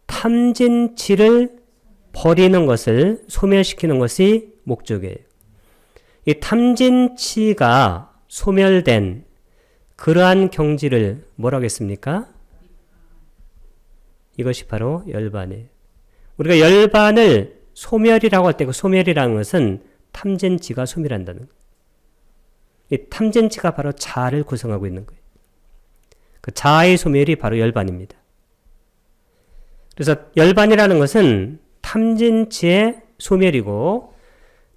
탐진치를 버리는 것을 소멸시키는 것이 목적이에요. 이 탐진치가 소멸된 그러한 경지를 뭐라고 했습니까? 이것이 바로 열반이에요. 우리가 열반을 소멸이라고 할 때 그 소멸이라는 것은 탐진치가 소멸한다는 거예요. 이 탐진치가 바로 자아를 구성하고 있는 거예요. 그 자아의 소멸이 바로 열반입니다. 그래서 열반이라는 것은 탐진치의 소멸이고,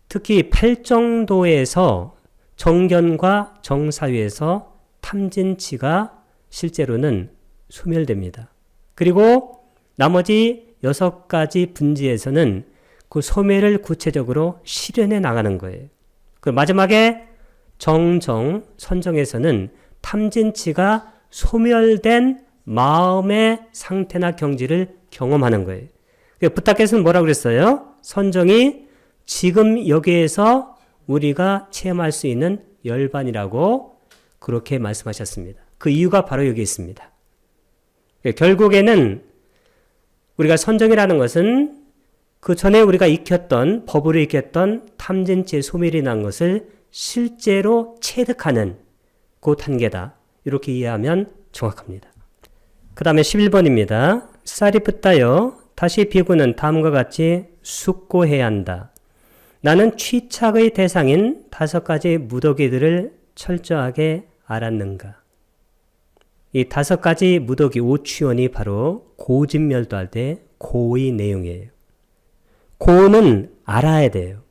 특히 팔정도에서 정견과 정사위에서 탐진치가 실제로는 소멸됩니다. 그리고 나머지 6가지 분지에서는 그 소멸을 구체적으로 실현해 나가는 거예요. 그 마지막에 정정, 선정에서는 탐진치가 소멸된 마음의 상태나 경지를 경험하는 거예요. 부탁께서는 뭐라고 그랬어요? 선정이 지금 여기에서 우리가 체험할 수 있는 열반이라고 그렇게 말씀하셨습니다. 그 이유가 바로 여기 있습니다. 결국에는 우리가 선정이라는 것은 그 전에 우리가 익혔던, 법으로 익혔던 탐진치의 소멸이 난 것을 실제로 체득하는 그 단계다. 이렇게 이해하면 정확합니다. 그 다음에 11번입니다. 쌀이 붙다여 다시 비구는 다음과 같이 숙고해야 한다. 나는 취착의 대상인 5가지 무더기들을 철저하게 알았는가? 이 5가지 무더기 5취원이 바로 고진멸도할 때 고의 내용이에요. 고는 알아야 돼요.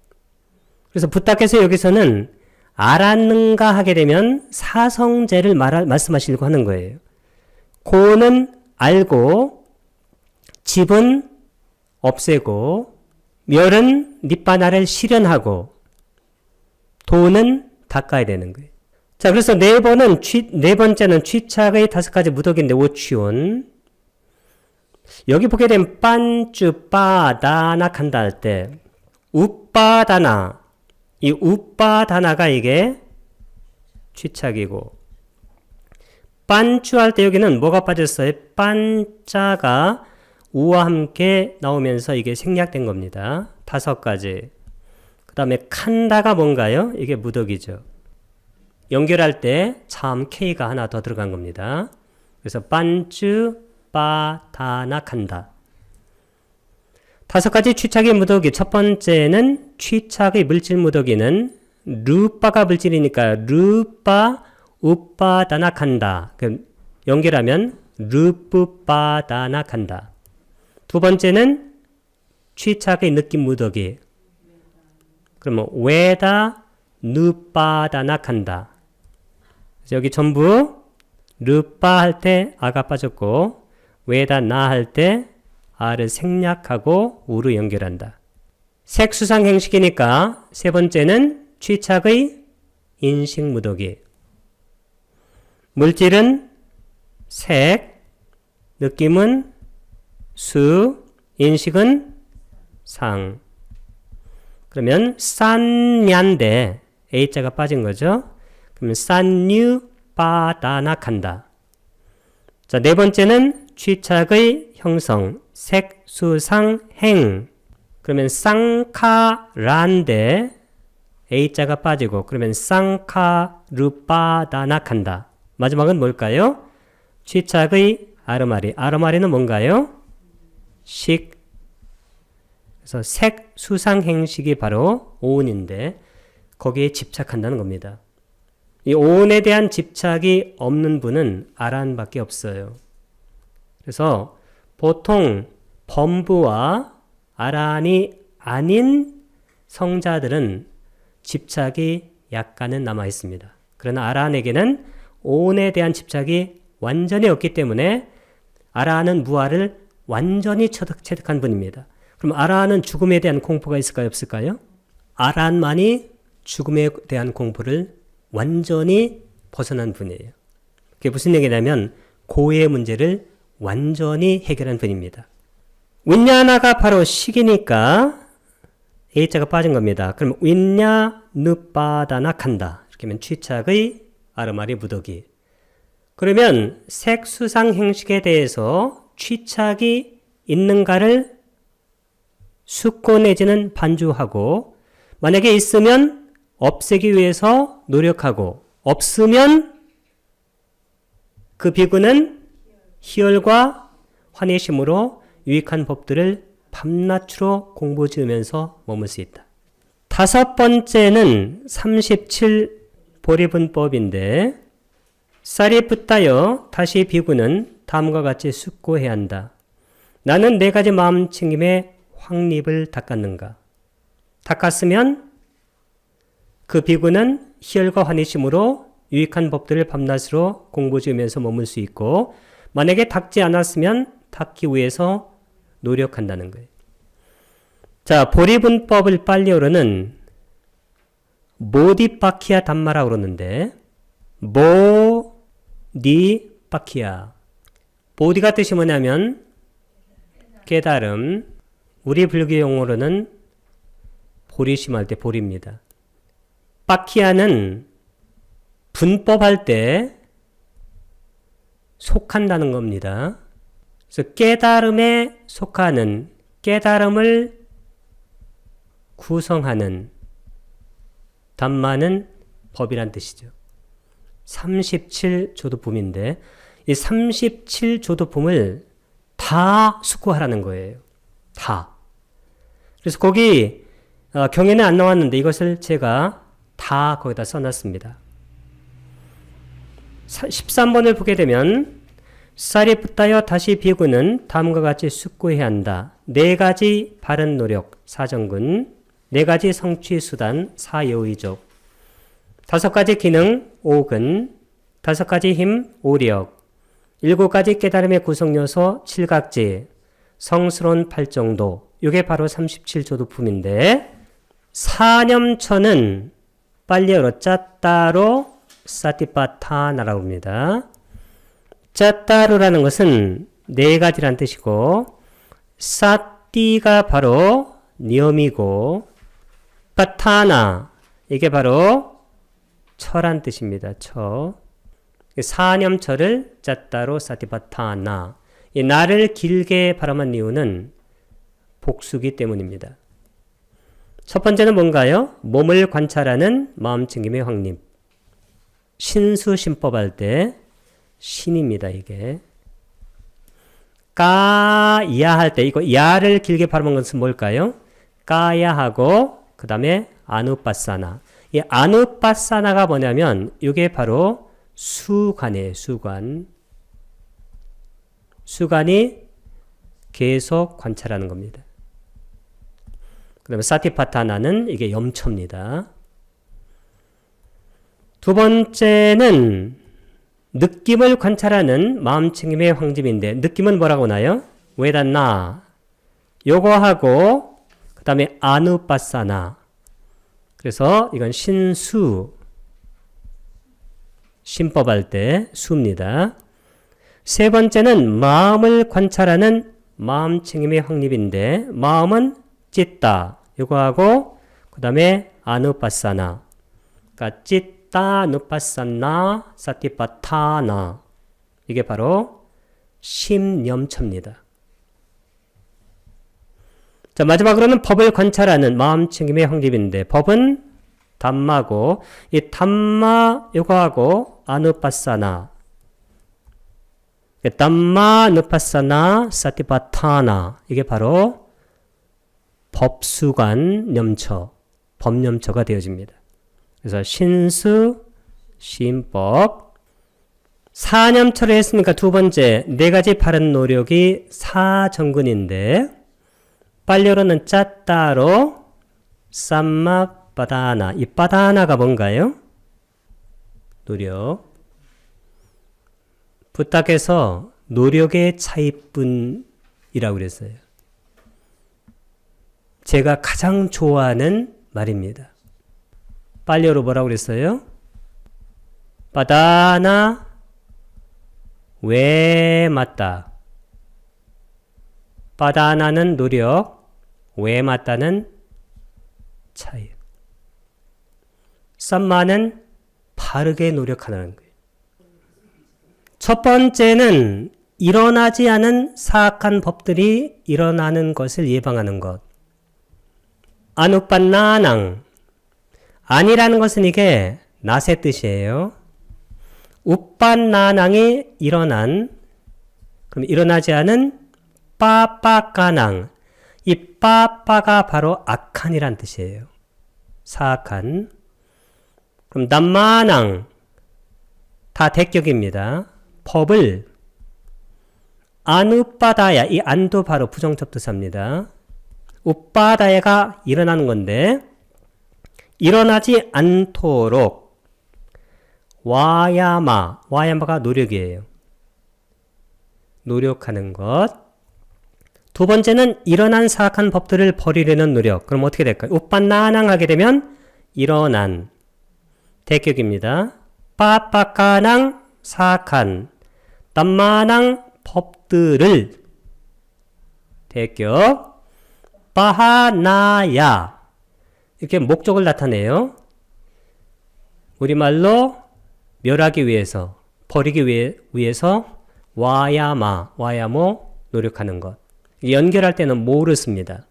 그래서 부탁해서 여기서는 알았는가 하게 되면 사성제를 말씀하시려고 하는 거예요. 고는 알고, 집은 없애고, 멸은 니바나를 실현하고, 도는 닦아야 되는 거예요. 자, 그래서 네 번째는 취착의 5가지 무더기인데 5취원. 여기 보게 되면 빤쭈 빠다나 간다 할 때 우빠다나, 이 우빠다나가 이게 취착이고, 빤쭈 할 때 여기는 뭐가 빠졌어요? 빤자가 우와 함께 나오면서 이게 생략된 겁니다. 5가지. 그 다음에 칸다가 뭔가요? 이게 무더기죠. 연결할 때 참 K가 하나 더 들어간 겁니다. 그래서 반주 빠다나칸다. 5가지 취착의 무더기. 첫 번째는 취착의 물질 무더기는 루빠가 물질이니까 루빠 우빠다나칸다. 그럼 연결하면 루뿌빠다나칸다. 두 번째는 취착의 느낌 무더기. 그러면 외다 누빠다나칸다. 여기 전부 르빠 할 때 아가 빠졌고 외다 나 할 때 아를 생략하고 우로 연결한다. 색수상 행식이니까 세 번째는 취착의 인식 무더기. 물질은 색, 느낌은 수, 인식은 상. 그러면 싼냔데 A자가 빠진 거죠. 그러면 싼유 빠다나칸다. 자, 네 번째는 취착의 형성, 색, 수, 상, 행. 그러면 쌍카란데 A자가 빠지고 그러면 쌍카르빠다나칸다. 마지막은 뭘까요? 취착의 아르마리. 아르마리는 뭔가요? 식. 그래서 색, 수상, 행식이 바로 오온인데 거기에 집착한다는 겁니다. 이 오온에 대한 집착이 없는 분은 아란밖에 없어요. 그래서 보통 범부와 아란이 아닌 성자들은 집착이 약간은 남아 있습니다. 그러나 아란에게는 오온에 대한 집착이 완전히 없기 때문에 아란은 무아를 완전히 체득한 분입니다. 그럼 아란은 죽음에 대한 공포가 있을까요? 없을까요? 아란만이 죽음에 대한 공포를 완전히 벗어난 분이에요. 그게 무슨 얘기냐면 고해의 문제를 완전히 해결한 분입니다. 윈냐나가 바로 식이니까 A자가 빠진 겁니다. 그럼 윈냐 누빠다나칸다. 이렇게 하면 취착의 아르마리 무더기. 그러면 색수상 행식에 대해서 취착이 있는가를 숙고 내지는 반주하고 만약에 있으면 없애기 위해서 노력하고 없으면 그 비구는 희열과 환희심으로 유익한 법들을 밤낮으로 공부 지으면서 머물 수 있다. 5번째는 37 보리분법인데 쌀이 붙다여 다시 비구는 다음과 같이 숙고해야 한다. 나는 4가지 마음 챙김에 황립을 닦았는가? 닦았으면 그 비구는 희열과 환희심으로 유익한 법들을 밤낮으로 공부 지으면서 머물 수 있고 만약에 닦지 않았으면 닦기 위해서 노력한다는 거예요. 자, 보리분법을 빨리어로는 모디바키아 단마라고 그러는데 모디바키아 모디가 뜻이 뭐냐면 깨달음. 우리 불교 용어로는 보리심할 때 보리입니다. 바키아는 분법할 때 속한다는 겁니다. 그래서 깨달음에 속하는, 깨달음을 구성하는 담마는 법이란 뜻이죠. 37조도품인데 이 37조도품을 다 숙고하라는 거예요. 다. 그래서 거기 경에는 안 나왔는데 이것을 제가 다 거기다 써놨습니다. 13번을 보게 되면 쌀이 붙다여 다시 비구는 다음과 같이 숙고해야 한다. 4가지 바른 노력, 사정근, 4가지 성취 수단, 사여의적, 5가지 기능, 오근, 5가지 힘, 오력, 7가지 깨달음의 구성요소, 7각지, 성스러운 팔정도. 이게 바로 37조도품인데 사념처는 빨리어로 짜따로 사티파타나라고 합니다. 짜따로라는 것은 4가지란 뜻이고 사띠가 바로 니엄이고 파타나 이게 바로 처란 뜻입니다. 처. 사념처를 짜따로 사티파타나 이 나를 길게 바라만 이유는 복수기 때문입니다. 첫 번째는 뭔가요? 몸을 관찰하는 마음챙김의 확립. 신수신법 할 때 신입니다, 이게. 까야 할 때, 이거 야를 길게 발음한 것은 뭘까요? 까야 하고, 그 다음에 아누빠사나. 이 아누빠사나가 뭐냐면, 이게 바로 수관이에요, 수관. 수관이 계속 관찰하는 겁니다. 그 다음에 사티파타나는 이게 염초입니다. 두 번째는 느낌을 관찰하는 마음챙김의 황집인데, 느낌은 뭐라고 나요? 웨단나. 요거하고, 그 다음에 아누빠사나. 그래서 이건 신수. 신법할 때 수입니다. 세 번째는 마음을 관찰하는 마음챙김의 확립인데, 마음은 찌따. 요거하고, 그 다음에 아누빠사나. 그러니까 찌따, 누빠사나, 사티파타나. 이게 바로 심념처입니다. 자, 마지막으로는 법을 관찰하는 마음챙김의 확립인데, 법은 담마고, 이 담마 요거하고 아누빠사나. 담마, 누빠사나, 사티파타나. 이게 바로 법수관 념처, 법념처가 되어집니다. 그래서 신수, 신법, 사념처를 했으니까 두 번째, 네 가지 바른 노력이 사정근인데, 빨려로는 짜따로, 쌈마, 바다나. 이 바다나가 뭔가요? 노력. 부탁해서 노력의 차이뿐이라고 그랬어요. 제가 가장 좋아하는 말입니다. 빨려로 뭐라고 그랬어요? 바다나 왜 맞다. 바다나는 노력, 왜 맞다는 차이. 쌈마는 바르게 노력하는 거예요. 첫 번째는 일어나지 않은 사악한 법들이 일어나는 것을 예방하는 것. 아누빠나낭. 아니라는 것은 이게 낫의 뜻이에요. 우빠나낭이 일어난, 그럼 일어나지 않은 빠빠까낭. 이 빠빠가 바로 악한이란 뜻이에요. 사악한. 그럼 남마낭. 다 대격입니다. 법을 아누빠다야, 이 안도 바로 부정접두사입니다. 우빠다야가 일어나는 건데, 일어나지 않도록 와야마가 노력이에요. 노력하는 것. 두 번째는 일어난 사악한 법들을 버리려는 노력. 그럼 어떻게 될까요? 우빠나낭 하게 되면 일어난 대격입니다. 빠빠까낭 사악한, 담마낭 법들을 대격, 빠하나야 이렇게 목적을 나타내요. 우리말로 멸하기 위해서, 버리기 위해서 와야모 노력하는 것. 연결할 때는 모를 씁니다.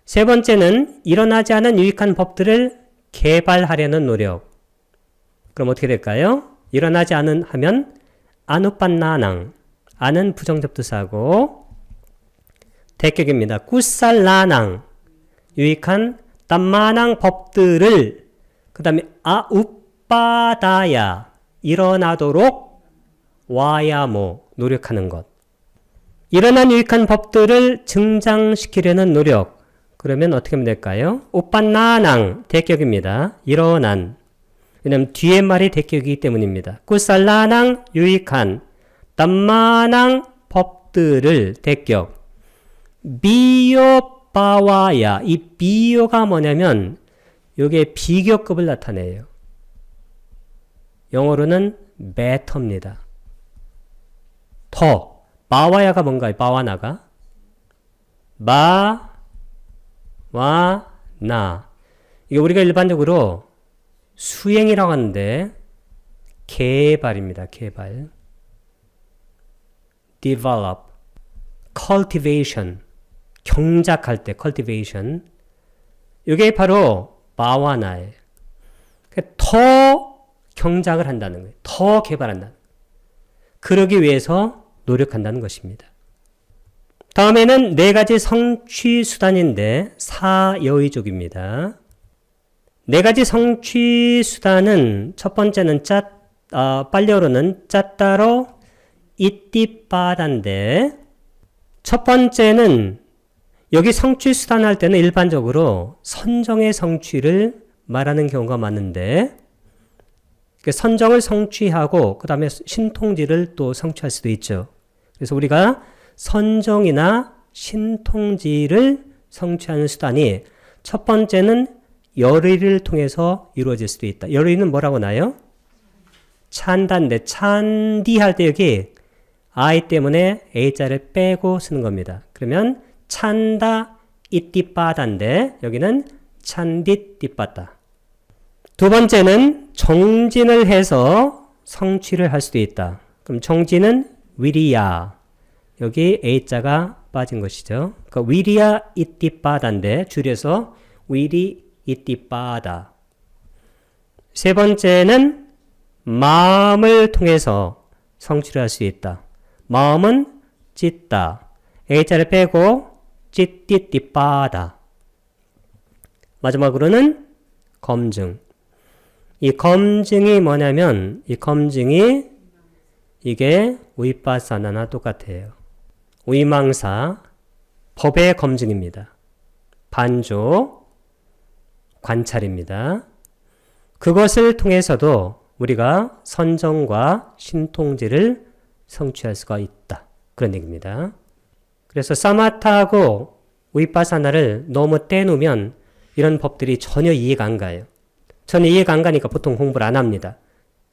세 번째는 일어나지 않은 유익한 법들을 개발하려는 노력. 그럼 어떻게 될까요? 일어나지 않은 하면 아누빠나낭. 아는 부정접두사고 대격입니다. 꾸살라낭. 유익한 담마낭 법들을 그 다음에 아우빠다야. 일어나도록 와야모. 노력하는 것. 일어난 유익한 법들을 증장시키려는 노력. 그러면 어떻게 하면 될까요? 우빠나낭. 대격입니다. 일어난. 왜냐하면 뒤에 말이 대격이기 때문입니다. 꾸살라낭 유익한 담마낭 법들을 대격. 비요바와야. 이 비요가 뭐냐면 이게 비교급을 나타내요. 영어로는 better입니다. 더. 바와야가 뭔가요? 바와나가? 바와나. 이게 우리가 일반적으로 수행이라고 하는데 개발입니다. 개발. develop, cultivation, 경작할 때 cultivation. 이게 바로 바와나예요. 더 경작을 한다는 거예요. 더 개발한다. 그러기 위해서 노력한다는 것입니다. 다음에는 네 가지 성취 수단인데 사여의족입니다. 네 가지 성취 수단은 첫 번째는 빨리어로는 짜따로 이띠빠단데 첫 번째는 여기 성취 수단 할 때는 일반적으로 선정의 성취를 말하는 경우가 많은데 선정을 성취하고 그 다음에 신통지를 또 성취할 수도 있죠. 그래서 우리가 선정이나 신통지를 성취하는 수단이 첫 번째는 열의를 통해서 이루어질 수도 있다. 열의는 뭐라고 나요? 찬다인데 찬디 할 때 여기 I 때문에 A자를 빼고 쓰는 겁니다. 그러면 찬다 이띠빠다인데 여기는 찬디띠빠다. 두 번째는 정진을 해서 성취를 할 수도 있다. 그럼 정진은 위리야. 여기 A자가 빠진 것이죠. 그러니까 위리야 이띠빠다인데 줄여서 위리 이띠빠다. 세 번째는 마음을 통해서 성취를 할 수 있다. 마음은 찢다. A자를 빼고 찢띠띠빠다. 마지막으로는 검증. 이 검증이 뭐냐면 이 검증이 이게 위빠사나나 똑같아요. 위망사, 법의 검증입니다. 반조, 관찰입니다. 그것을 통해서도 우리가 선정과 신통지를 성취할 수가 있다. 그런 얘기입니다. 그래서 사마타하고 위파사나를 너무 떼놓으면 이런 법들이 전혀 이해가 안 가요. 전혀 이해가 안 가니까 보통 공부를 안 합니다.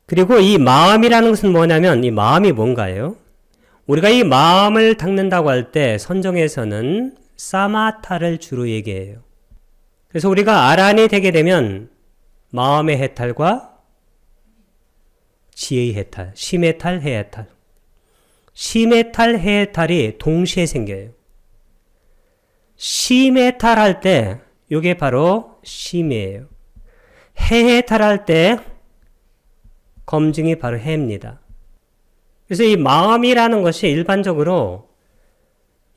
그리고 이 마음이라는 것은 뭐냐면 이 마음이 뭔가요? 우리가 이 마음을 닦는다고 할 때 선정에서는 사마타를 주로 얘기해요. 그래서 우리가 아란이 되게 되면 마음의 해탈과 지혜의 해탈, 심해탈, 해해탈. 심해탈, 해해탈이 동시에 생겨요. 심해탈 할 때 이게 바로 심이에요. 해해탈 할 때 검증이 바로 해입니다. 그래서 이 마음이라는 것이 일반적으로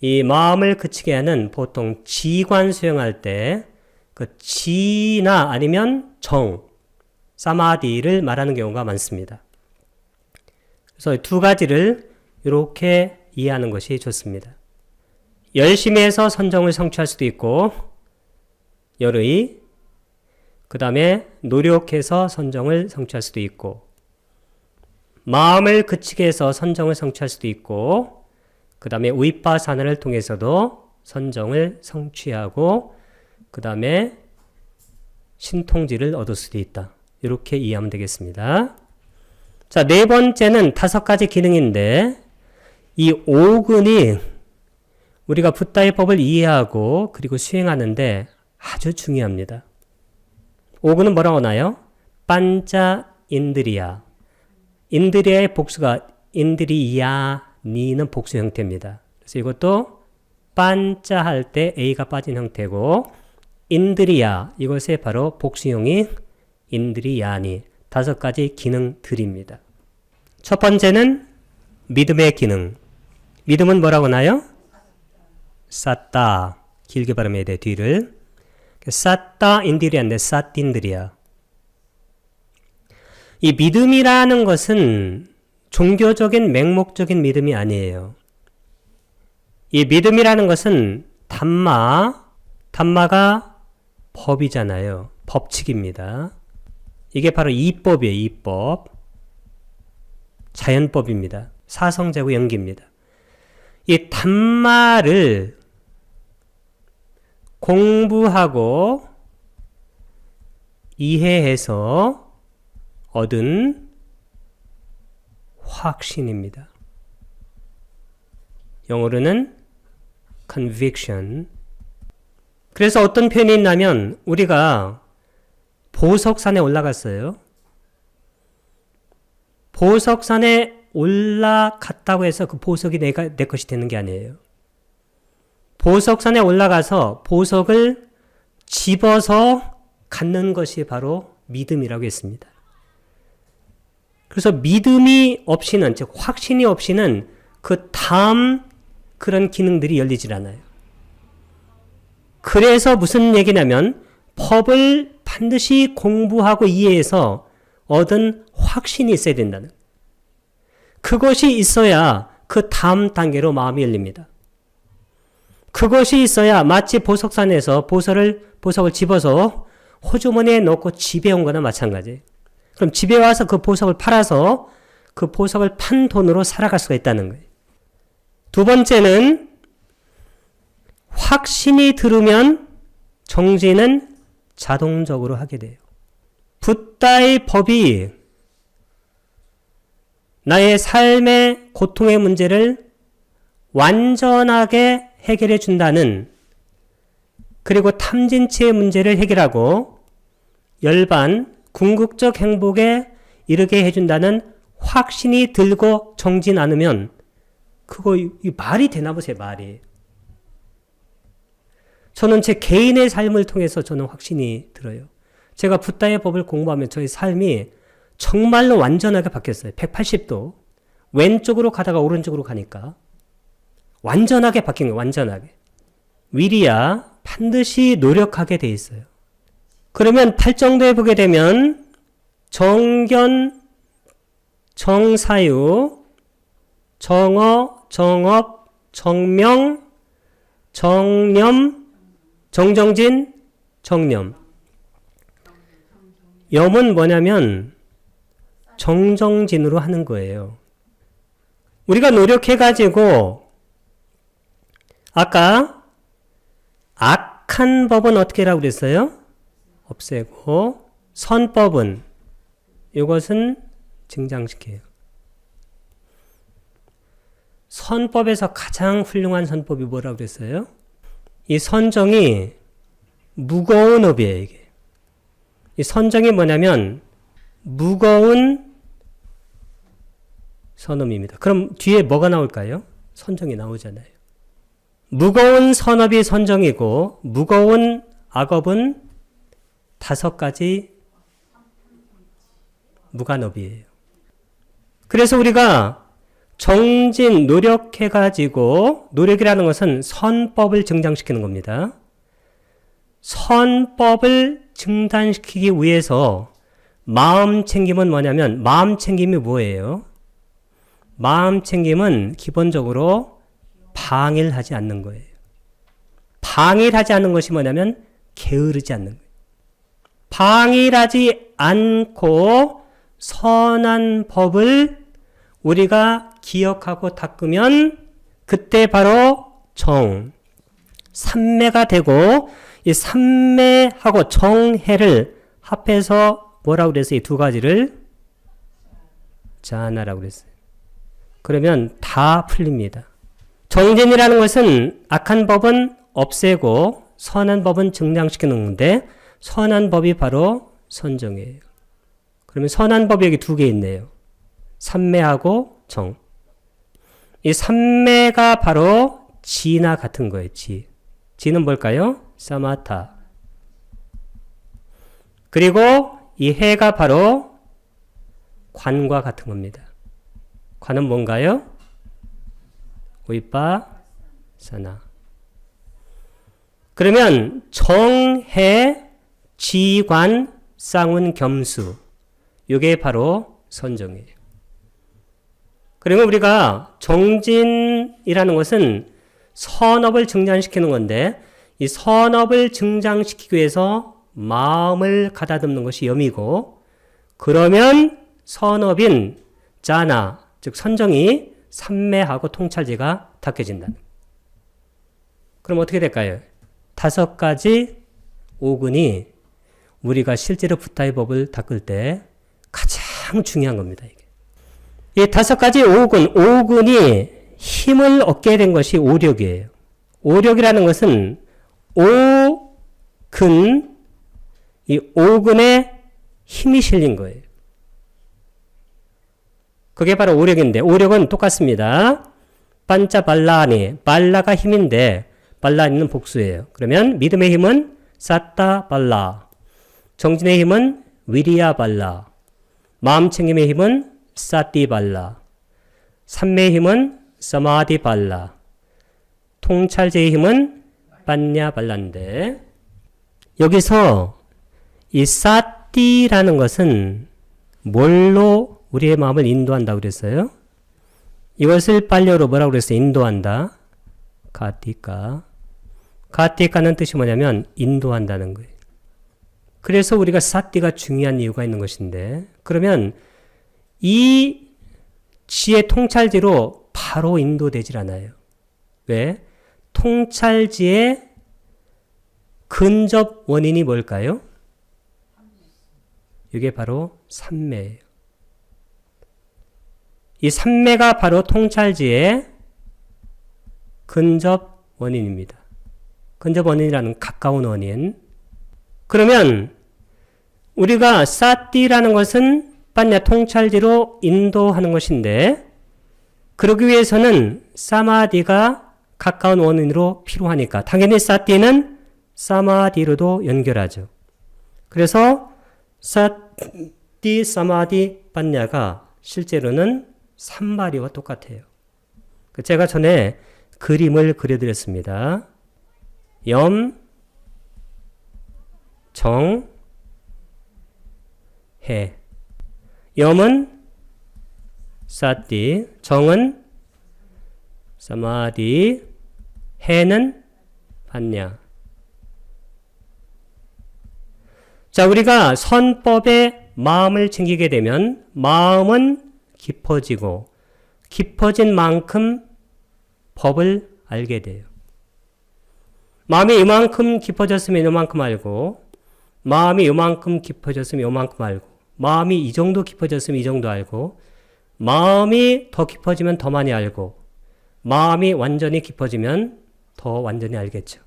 이 마음을 그치게 하는 보통 지관 수행할 때 그 지나 아니면 정, 사마디를 말하는 경우가 많습니다. 그래서 두 가지를 이렇게 이해하는 것이 좋습니다. 열심히 해서 선정을 성취할 수도 있고 열의, 그 다음에 노력해서 선정을 성취할 수도 있고 마음을 그치게 해서 선정을 성취할 수도 있고 그 다음에 위파사나를 통해서도 선정을 성취하고 그 다음에 신통지를 얻을 수도 있다. 이렇게 이해하면 되겠습니다. 자, 네 번째는 5가지 기능인데 이 5근이 우리가 붓다의 법을 이해하고 그리고 수행하는데 아주 중요합니다. 5근은 뭐라고 하나요? 반자 인드리야. 인드리아의 복수가 인드리야니는 복수 형태입니다. 그래서 이것도 반자 할 때 A가 빠진 형태고 인드리야 이것의 바로 복수형이 인드리야니 5가지 기능들입니다. 첫 번째는 믿음의 기능. 믿음은 뭐라고 하나요? 사따. 길게 발음해야 돼, 뒤를. 사따 인드리야인데 사틴드리야. 이 믿음이라는 것은 종교적인 맹목적인 믿음이 아니에요. 이 믿음이라는 것은 담마가 법이잖아요. 법칙입니다. 이게 바로 이법이에요. 이법. 자연법입니다. 사성제고 연기입니다. 이 담마를 공부하고 이해해서 얻은 확신입니다. 영어로는 conviction. 그래서 어떤 표현이 있냐면 우리가 보석산에 올라갔어요. 보석산에 올라갔다고 해서 그 보석이 내 것이 되는 게 아니에요. 보석산에 올라가서 보석을 집어서 갖는 것이 바로 믿음이라고 했습니다. 그래서 믿음이 없이는, 즉 확신이 없이는 그 다음 그런 기능들이 열리질 않아요. 그래서 무슨 얘기냐면 법을 반드시 공부하고 이해해서 얻은 확신이 있어야 된다는 거예요. 그것이 있어야 그 다음 단계로 마음이 열립니다. 그것이 있어야 마치 보석산에서 보석을 집어서 호주머니에 넣고 집에 온 거나 마찬가지예요. 그럼 집에 와서 그 보석을 팔아서 그 보석을 판 돈으로 살아갈 수가 있다는 거예요. 두 번째는 확신이 들으면 정진은 자동적으로 하게 돼요. 붓다의 법이 나의 삶의 고통의 문제를 완전하게 해결해 준다는, 그리고 탐진치의 문제를 해결하고 열반, 궁극적 행복에 이르게 해준다는 확신이 들고 정진 않으면 그거 말이 되나 보세요. 말이. 저는 제 개인의 삶을 통해서 저는 확신이 들어요. 제가 붓다의 법을 공부하면 저의 삶이 정말로 완전하게 바뀌었어요. 180도. 왼쪽으로 가다가 오른쪽으로 가니까 완전하게 바뀐 거예요. 완전하게. 위리야 반드시 노력하게 돼 있어요. 그러면 8정도에 보게 되면 정견, 정사유, 정어, 정업, 정명, 정념, 정정진, 정념. 염은 뭐냐면 정정진으로 하는 거예요. 우리가 노력해가지고 아까 악한 법은 어떻게 하라고 그랬어요? 없애고 선법은 이것은 증장시켜요. 선법에서 가장 훌륭한 선법이 뭐라고 그랬어요? 이 선정이 무거운 업이에요. 이게. 이 선정이 뭐냐면 무거운 선업입니다. 그럼 뒤에 뭐가 나올까요? 선정이 나오잖아요. 무거운 선업이 선정이고 무거운 악업은 5가지 무간업이에요. 그래서 우리가 정진, 노력해가지고, 노력이라는 것은 선법을 증장시키는 겁니다. 선법을 증단시키기 위해서 마음 챙김은 뭐냐면, 마음 챙김이 뭐예요? 마음 챙김은 기본적으로 방해를 하지 않는 거예요. 방해를 하지 않는 것이 뭐냐면, 게으르지 않는 거예요. 방해를 하지 않고 선한 법을 우리가 기억하고 닦으면 그때 바로 삼매가 되고, 이 삼매하고 정해를 합해서 뭐라고 그랬어요? 이 두 가지를 자나라고 그랬어요. 그러면 다 풀립니다. 정진이라는 것은 악한 법은 없애고 선한 법은 증량시키는 건데, 선한 법이 바로 선정이에요. 그러면 선한 법이 여기 2개 있네요. 삼매하고 정. 이 삼매가 바로 지나 같은 거예요. 지. 지는 뭘까요? 사마타. 그리고 이 해가 바로 관과 같은 겁니다. 관은 뭔가요? 위빠사나. 그러면 정해, 지관, 쌍운, 겸수. 이게 바로 선정이에요. 그러면 우리가 정진이라는 것은 선업을 증장시키는 건데, 이 선업을 증장시키기 위해서 마음을 가다듬는 것이 염이고, 그러면 선업인 자나, 즉 선정이 삼매하고 통찰지가 닦여진다는. 그럼 어떻게 될까요? 5가지 오근이 우리가 실제로 붓다의 법을 닦을 때 가장 중요한 겁니다. 이게. 이 5가지 오근이 힘을 얻게 된 것이 오력이에요. 오력이라는 것은 이 오근에 힘이 실린 거예요. 그게 바로 오력인데, 오력은 똑같습니다. 반짜발라니, 발라가 힘인데 발라니는 복수예요. 그러면 믿음의 힘은 사따 발라, 정진의 힘은 위리야 발라, 마음 챙김의 힘은 사띠발라, 삼매의 힘은 사마디발라, 통찰제의 힘은 빠냐발라인데 여기서 이 사띠라는 것은 뭘로 우리의 마음을 인도한다고 그랬어요? 이것을 빨려로 뭐라고 그랬어요? 인도한다. 가티카. 가티카는 뜻이 뭐냐면 인도한다는 거예요. 그래서 우리가 사띠가 중요한 이유가 있는 것인데 그러면 이 지의 통찰지로 바로 인도되질 않아요. 왜? 통찰지의 근접 원인이 뭘까요? 이게 바로 삼매예요. 이 삼매가 바로 통찰지의 근접 원인입니다. 근접 원인이라는 가까운 원인. 그러면 우리가 사띠라는 것은 빠냐 통찰지로 인도하는 것인데 그러기 위해서는 사마디가 가까운 원인으로 필요하니까 당연히 사띠는 사마디로도 연결하죠. 그래서 사띠 사마디 빠냐가 실제로는 삼마리와 똑같아요. 제가 전에 그림을 그려드렸습니다. 염, 정, 해. 염은 사띠, 정은 사마디, 해는 빠냐. 자, 우리가 선법에 마음을 챙기게 되면 마음은 깊어지고 깊어진 만큼 법을 알게 돼요. 마음이 이만큼 깊어졌으면 이만큼 알고 마음이 이만큼 깊어졌으면 이만큼 알고 마음이 이 정도 깊어졌으면 이 정도 알고 마음이 더 깊어지면 더 많이 알고 마음이 완전히 깊어지면 더 완전히 알겠죠.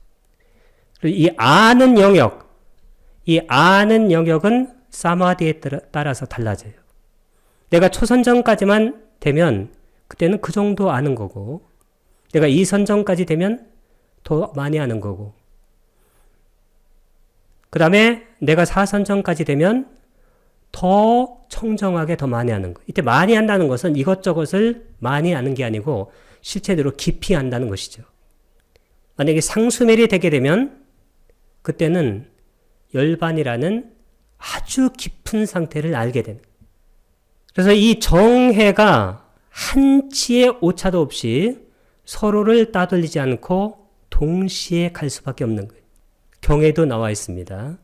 그리고 이 아는 영역은 사마디에 따라서 달라져요. 내가 초선정까지만 되면 그때는 그 정도 아는 거고 내가 이선정까지 되면 더 많이 아는 거고 그 다음에 내가 사선정까지 되면 더 청정하게 더 많이 아는 거. 이때 많이 한다는 것은 이것저것을 많이 아는 게 아니고 실체대로 깊이 안다는 것이죠. 만약에 상수멜이 되게 되면 그때는 열반이라는 아주 깊은 상태를 알게 되는 거예요. 그래서 이 정해가 한치의 오차도 없이 서로를 따돌리지 않고 동시에 갈 수밖에 없는 거예요. 경에도 나와 있습니다.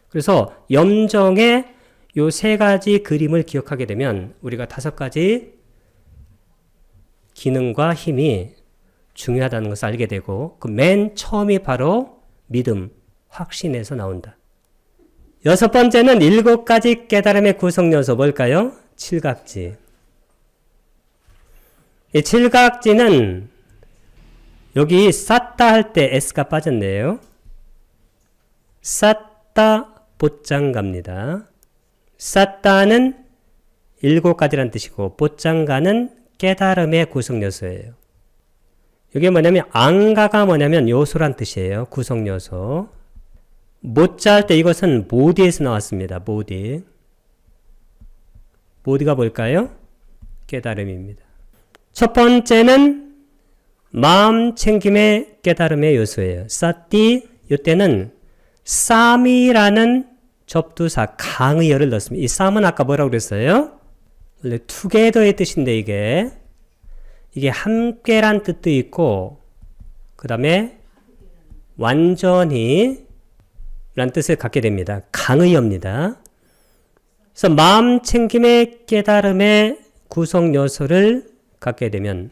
그래서 염정의 요 세 가지 그림을 기억하게 되면 우리가 5가지 기능과 힘이 중요하다는 것을 알게 되고 그 맨 처음이 바로 믿음, 확신에서 나온다. 6번째는 7가지 깨달음의 구성 요소 뭘까요? 칠각지. 이 칠각지는 여기 쌌다 할 때 S가 빠졌네요. 쌌다 보짱갑니다. 쌌다는 7가지란 뜻이고 보짱가는 깨달음의 구성 요소예요. 이게 뭐냐면 앙가가 뭐냐면 요소란 뜻이에요. 구성 요소. 모짜 할 때 이것은 모디에서 나왔습니다. 모디. 모디가 뭘까요? 깨달음입니다. 첫 번째는 마음 챙김의 깨달음의 요소예요. 사띠, 이때는 쌈이라는 접두사 강의어를 넣습니다. 이 쌈은 아까 뭐라고 그랬어요? 원래 together의 뜻인데 이게 함께란 뜻도 있고 그 다음에 완전히 란 뜻을 갖게 됩니다. 강의어입니다. 그래서 마음 챙김의 깨달음의 구성 요소를 갖게 되면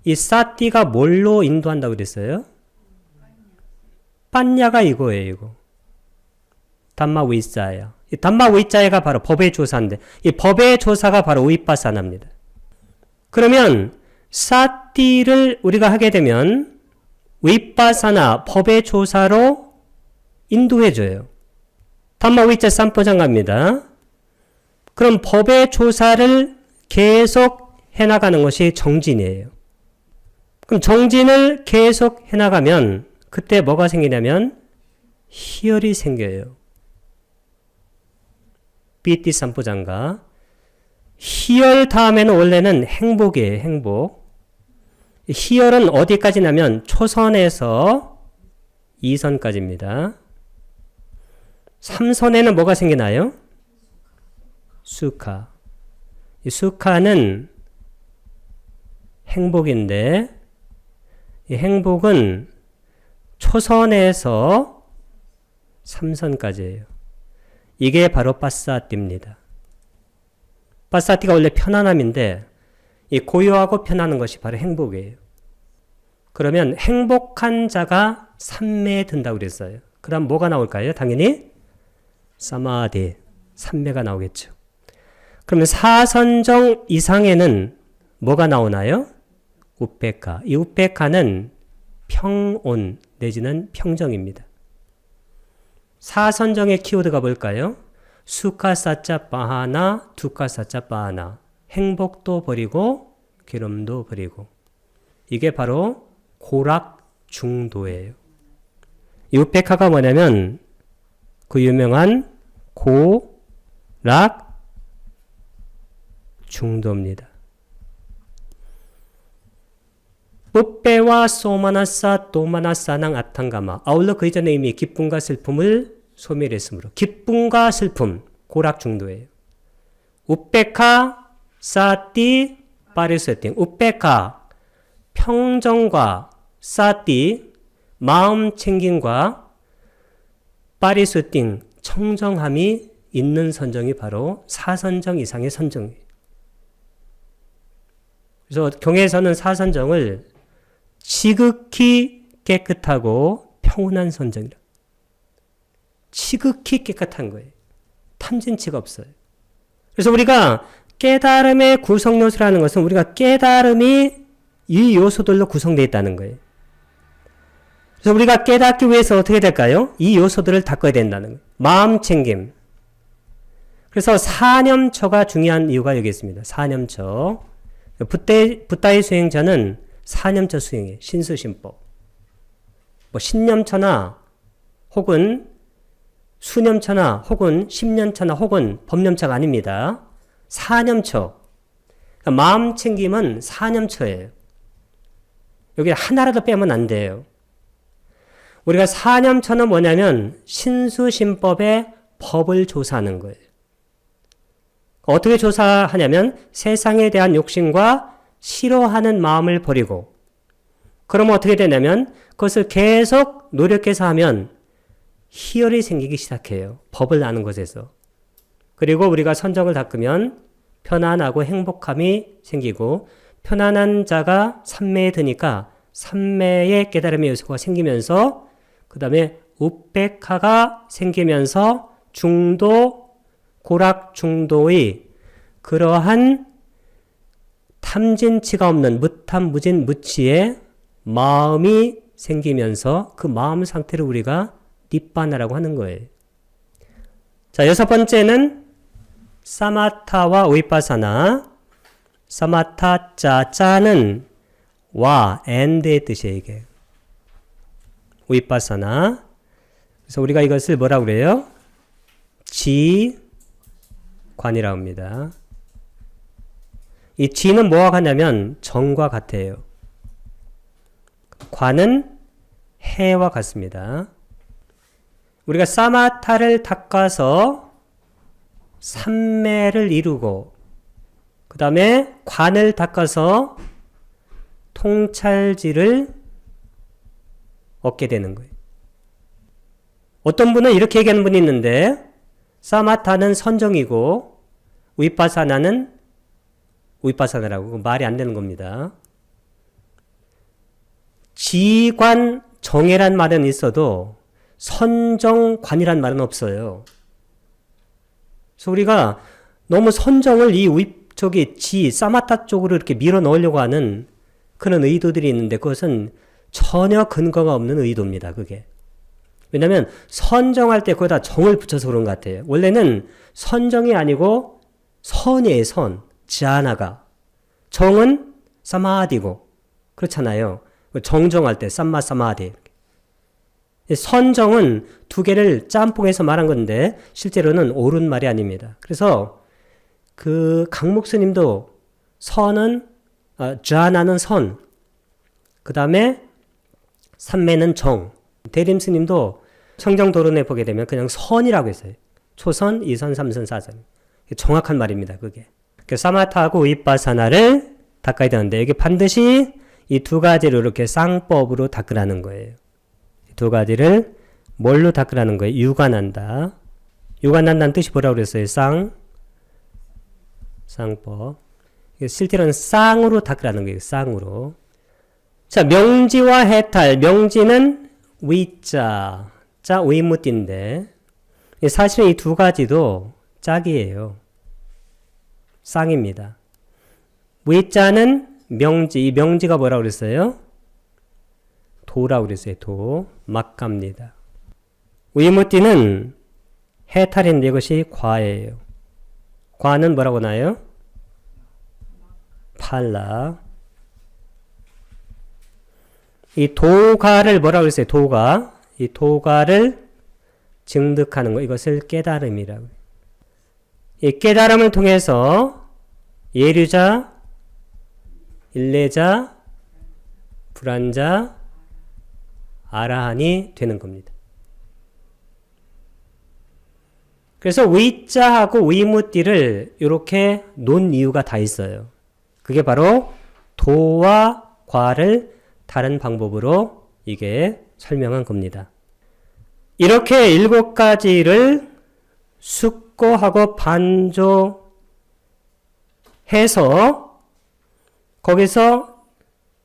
이 사띠가 뭘로 인도한다고 그랬어요? 빠냐가 이거예요. 이거. 담마 위자야. 이 담마 위자야가 바로 법의 조사인데 이 법의 조사가 바로 위빠사나입니다. 그러면 사띠를 우리가 하게 되면 위빠사나 법의 조사로 인도해줘요. 담마 위자 삼포장갑니다. 그럼 법의 조사를 계속 해나가는 것이 정진이에요. 그럼 정진을 계속 해나가면 그때 뭐가 생기냐면 희열이 생겨요. 비띠 삼포장가. 희열 다음에는 원래는 행복이에요. 행복. 희열은 어디까지 나면 초선에서 2선까지입니다. 3선에는 뭐가 생기나요? 수카. 이 수카는 행복인데 이 행복은 초선에서 3선까지예요. 이게 바로 빠사띠입니다. 빠사띠가 원래 편안함인데 이 고요하고 편안한 것이 바로 행복이에요. 그러면 행복한 자가 삼매에 든다고 그랬어요. 그럼 뭐가 나올까요? 당연히 사마디, 삼매가 나오겠죠. 그러면 사선정 이상에는 뭐가 나오나요? 우페카. 이 우페카는 평온 내지는 평정입니다. 사선정의 키워드가 뭘까요? 수카사짜 빠하나, 두카사짜 빠하나. 행복도 버리고 괴로움도 버리고. 이게 바로 고락중도예요. 이 우페카가 뭐냐면 그 유명한 고락중도입니다. 뿌빼와 소마나사 도마나사낭 아탕가마. 아울러 그 이전에 이미 기쁨과 슬픔을 소멸했으므로 기쁨과 슬픔 고락중도예요. 우페카 사띠 파리스팅. 우페카 평정과 사띠 마음 챙김과 파리스팅 청정함이 있는 선정이 바로 사선정 이상의 선정이에요. 그래서 경에서는 사선정을 지극히 깨끗하고 평온한 선정이라. 지극히 깨끗한 거예요. 탐진치가 없어요. 그래서 우리가 깨달음의 구성 요소라는 것은 우리가 깨달음이 이 요소들로 구성되어 있다는 거예요. 그래서 우리가 깨닫기 위해서 어떻게 될까요? 이 요소들을 닦아야 된다는 거예요. 마음 챙김. 그래서 사념처가 중요한 이유가 여기 있습니다. 사념처. 붓다의 수행자는 사념처 수행이에요. 신수신법. 뭐 신념처나 혹은 수념처나 혹은 십념처나 혹은 법념처가 아닙니다. 사념처. 그러니까 마음 챙김은 사념처예요. 여기 하나라도 빼면 안 돼요. 우리가 사념처는 뭐냐면 신수신법의 법을 조사하는 거예요. 어떻게 조사하냐면 세상에 대한 욕심과 싫어하는 마음을 버리고, 그러면 어떻게 되냐면 그것을 계속 노력해서 하면 희열이 생기기 시작해요. 법을 아는 것에서. 그리고 우리가 선정을 닦으면 편안하고 행복함이 생기고, 편안한 자가 삼매에 드니까 삼매의 깨달음의 요소가 생기면서 그 다음에 우백화가 생기면서 중도, 고락중도의 그러한 탐진치가 없는 무탐무진 무치의 마음이 생기면서 그 마음 상태를 우리가 니빠나라고 하는 거예요. 자, 여섯 번째는 사마타와 위파사나. 사마타 짜는 와, and의 뜻이에요, 이게. 위파사나. 그래서 우리가 이것을 뭐라고 그래요? 지관이라고 합니다. 이 지는 뭐와 같냐면 정과 같아요. 관은 해와 같습니다. 우리가 사마타를 닦아서 삼매를 이루고 그 다음에 관을 닦아서 통찰지를 얻게 되는 거예요. 어떤 분은 이렇게 얘기하는 분이 있는데 사마타는 선정이고 위파사나는 위파사나라고 말이 안 되는 겁니다. 지관 정해란 말은 있어도 선정관이란 말은 없어요. 그래서 우리가 너무 선정을 사마타 쪽으로 이렇게 밀어 넣으려고 하는 그런 의도들이 있는데 그것은 전혀 근거가 없는 의도입니다. 그게. 왜냐하면 선정할 때 거기다 정을 붙여서 그런 것 같아요. 원래는 선정이 아니고 선이에요. 선. 지아나가. 정은 사마디고. 그렇잖아요. 정정할 때 삼마 사마디. 선정은 두 개를 짬뽕해서 말한 건데 실제로는 옳은 말이 아닙니다. 그래서 그 강목스님도 선은 좌나는 선, 그 다음에 삼매는 정. 대림스님도 청정도론에 보게 되면 그냥 선이라고 했어요. 초선, 2선, 3선, 4선. 정확한 말입니다. 그게. 사마타하고 위빠사나를 닦아야 되는데 여기 반드시 이 두 가지를 이렇게 쌍법으로 닦으라는 거예요. 두 가지를 뭘로 닦으라는 거예요? 유관한다. 유관한다는 뜻이 뭐라고 그랬어요? 쌍법. 실제로는 쌍으로 닦으라는 거예요. 쌍으로. 자, 명지와 해탈. 명지는 위자. 자, 위무띠인데 사실은 이 두 가지도 짝이에요. 쌍입니다. 위자는 명지. 이 명지가 뭐라고 그랬어요? 도라고 그랬어요. 도. 막갑니다. 위무띠는 해탈인데 이것이 과예요. 과는 뭐라고 나요? 팔라. 이 도가를 뭐라고 그랬어요? 도가. 이 도가를 증득하는 거. 이것을 깨달음이라고. 이 깨달음을 통해서 예류자, 일례자, 불안자, 아라한이 되는 겁니다. 그래서 위자하고 위무띠를 이렇게 놓은 이유가 다 있어요. 그게 바로 도와 과를 다른 방법으로 이게 설명한 겁니다. 이렇게 7가지를 숙고하고 반조해서 거기서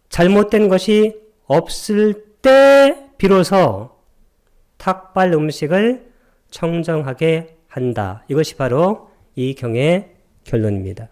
잘못된 것이 없을 때 비로소 탁발 음식을 청정하게 한다. 이것이 바로 이 경의 결론입니다.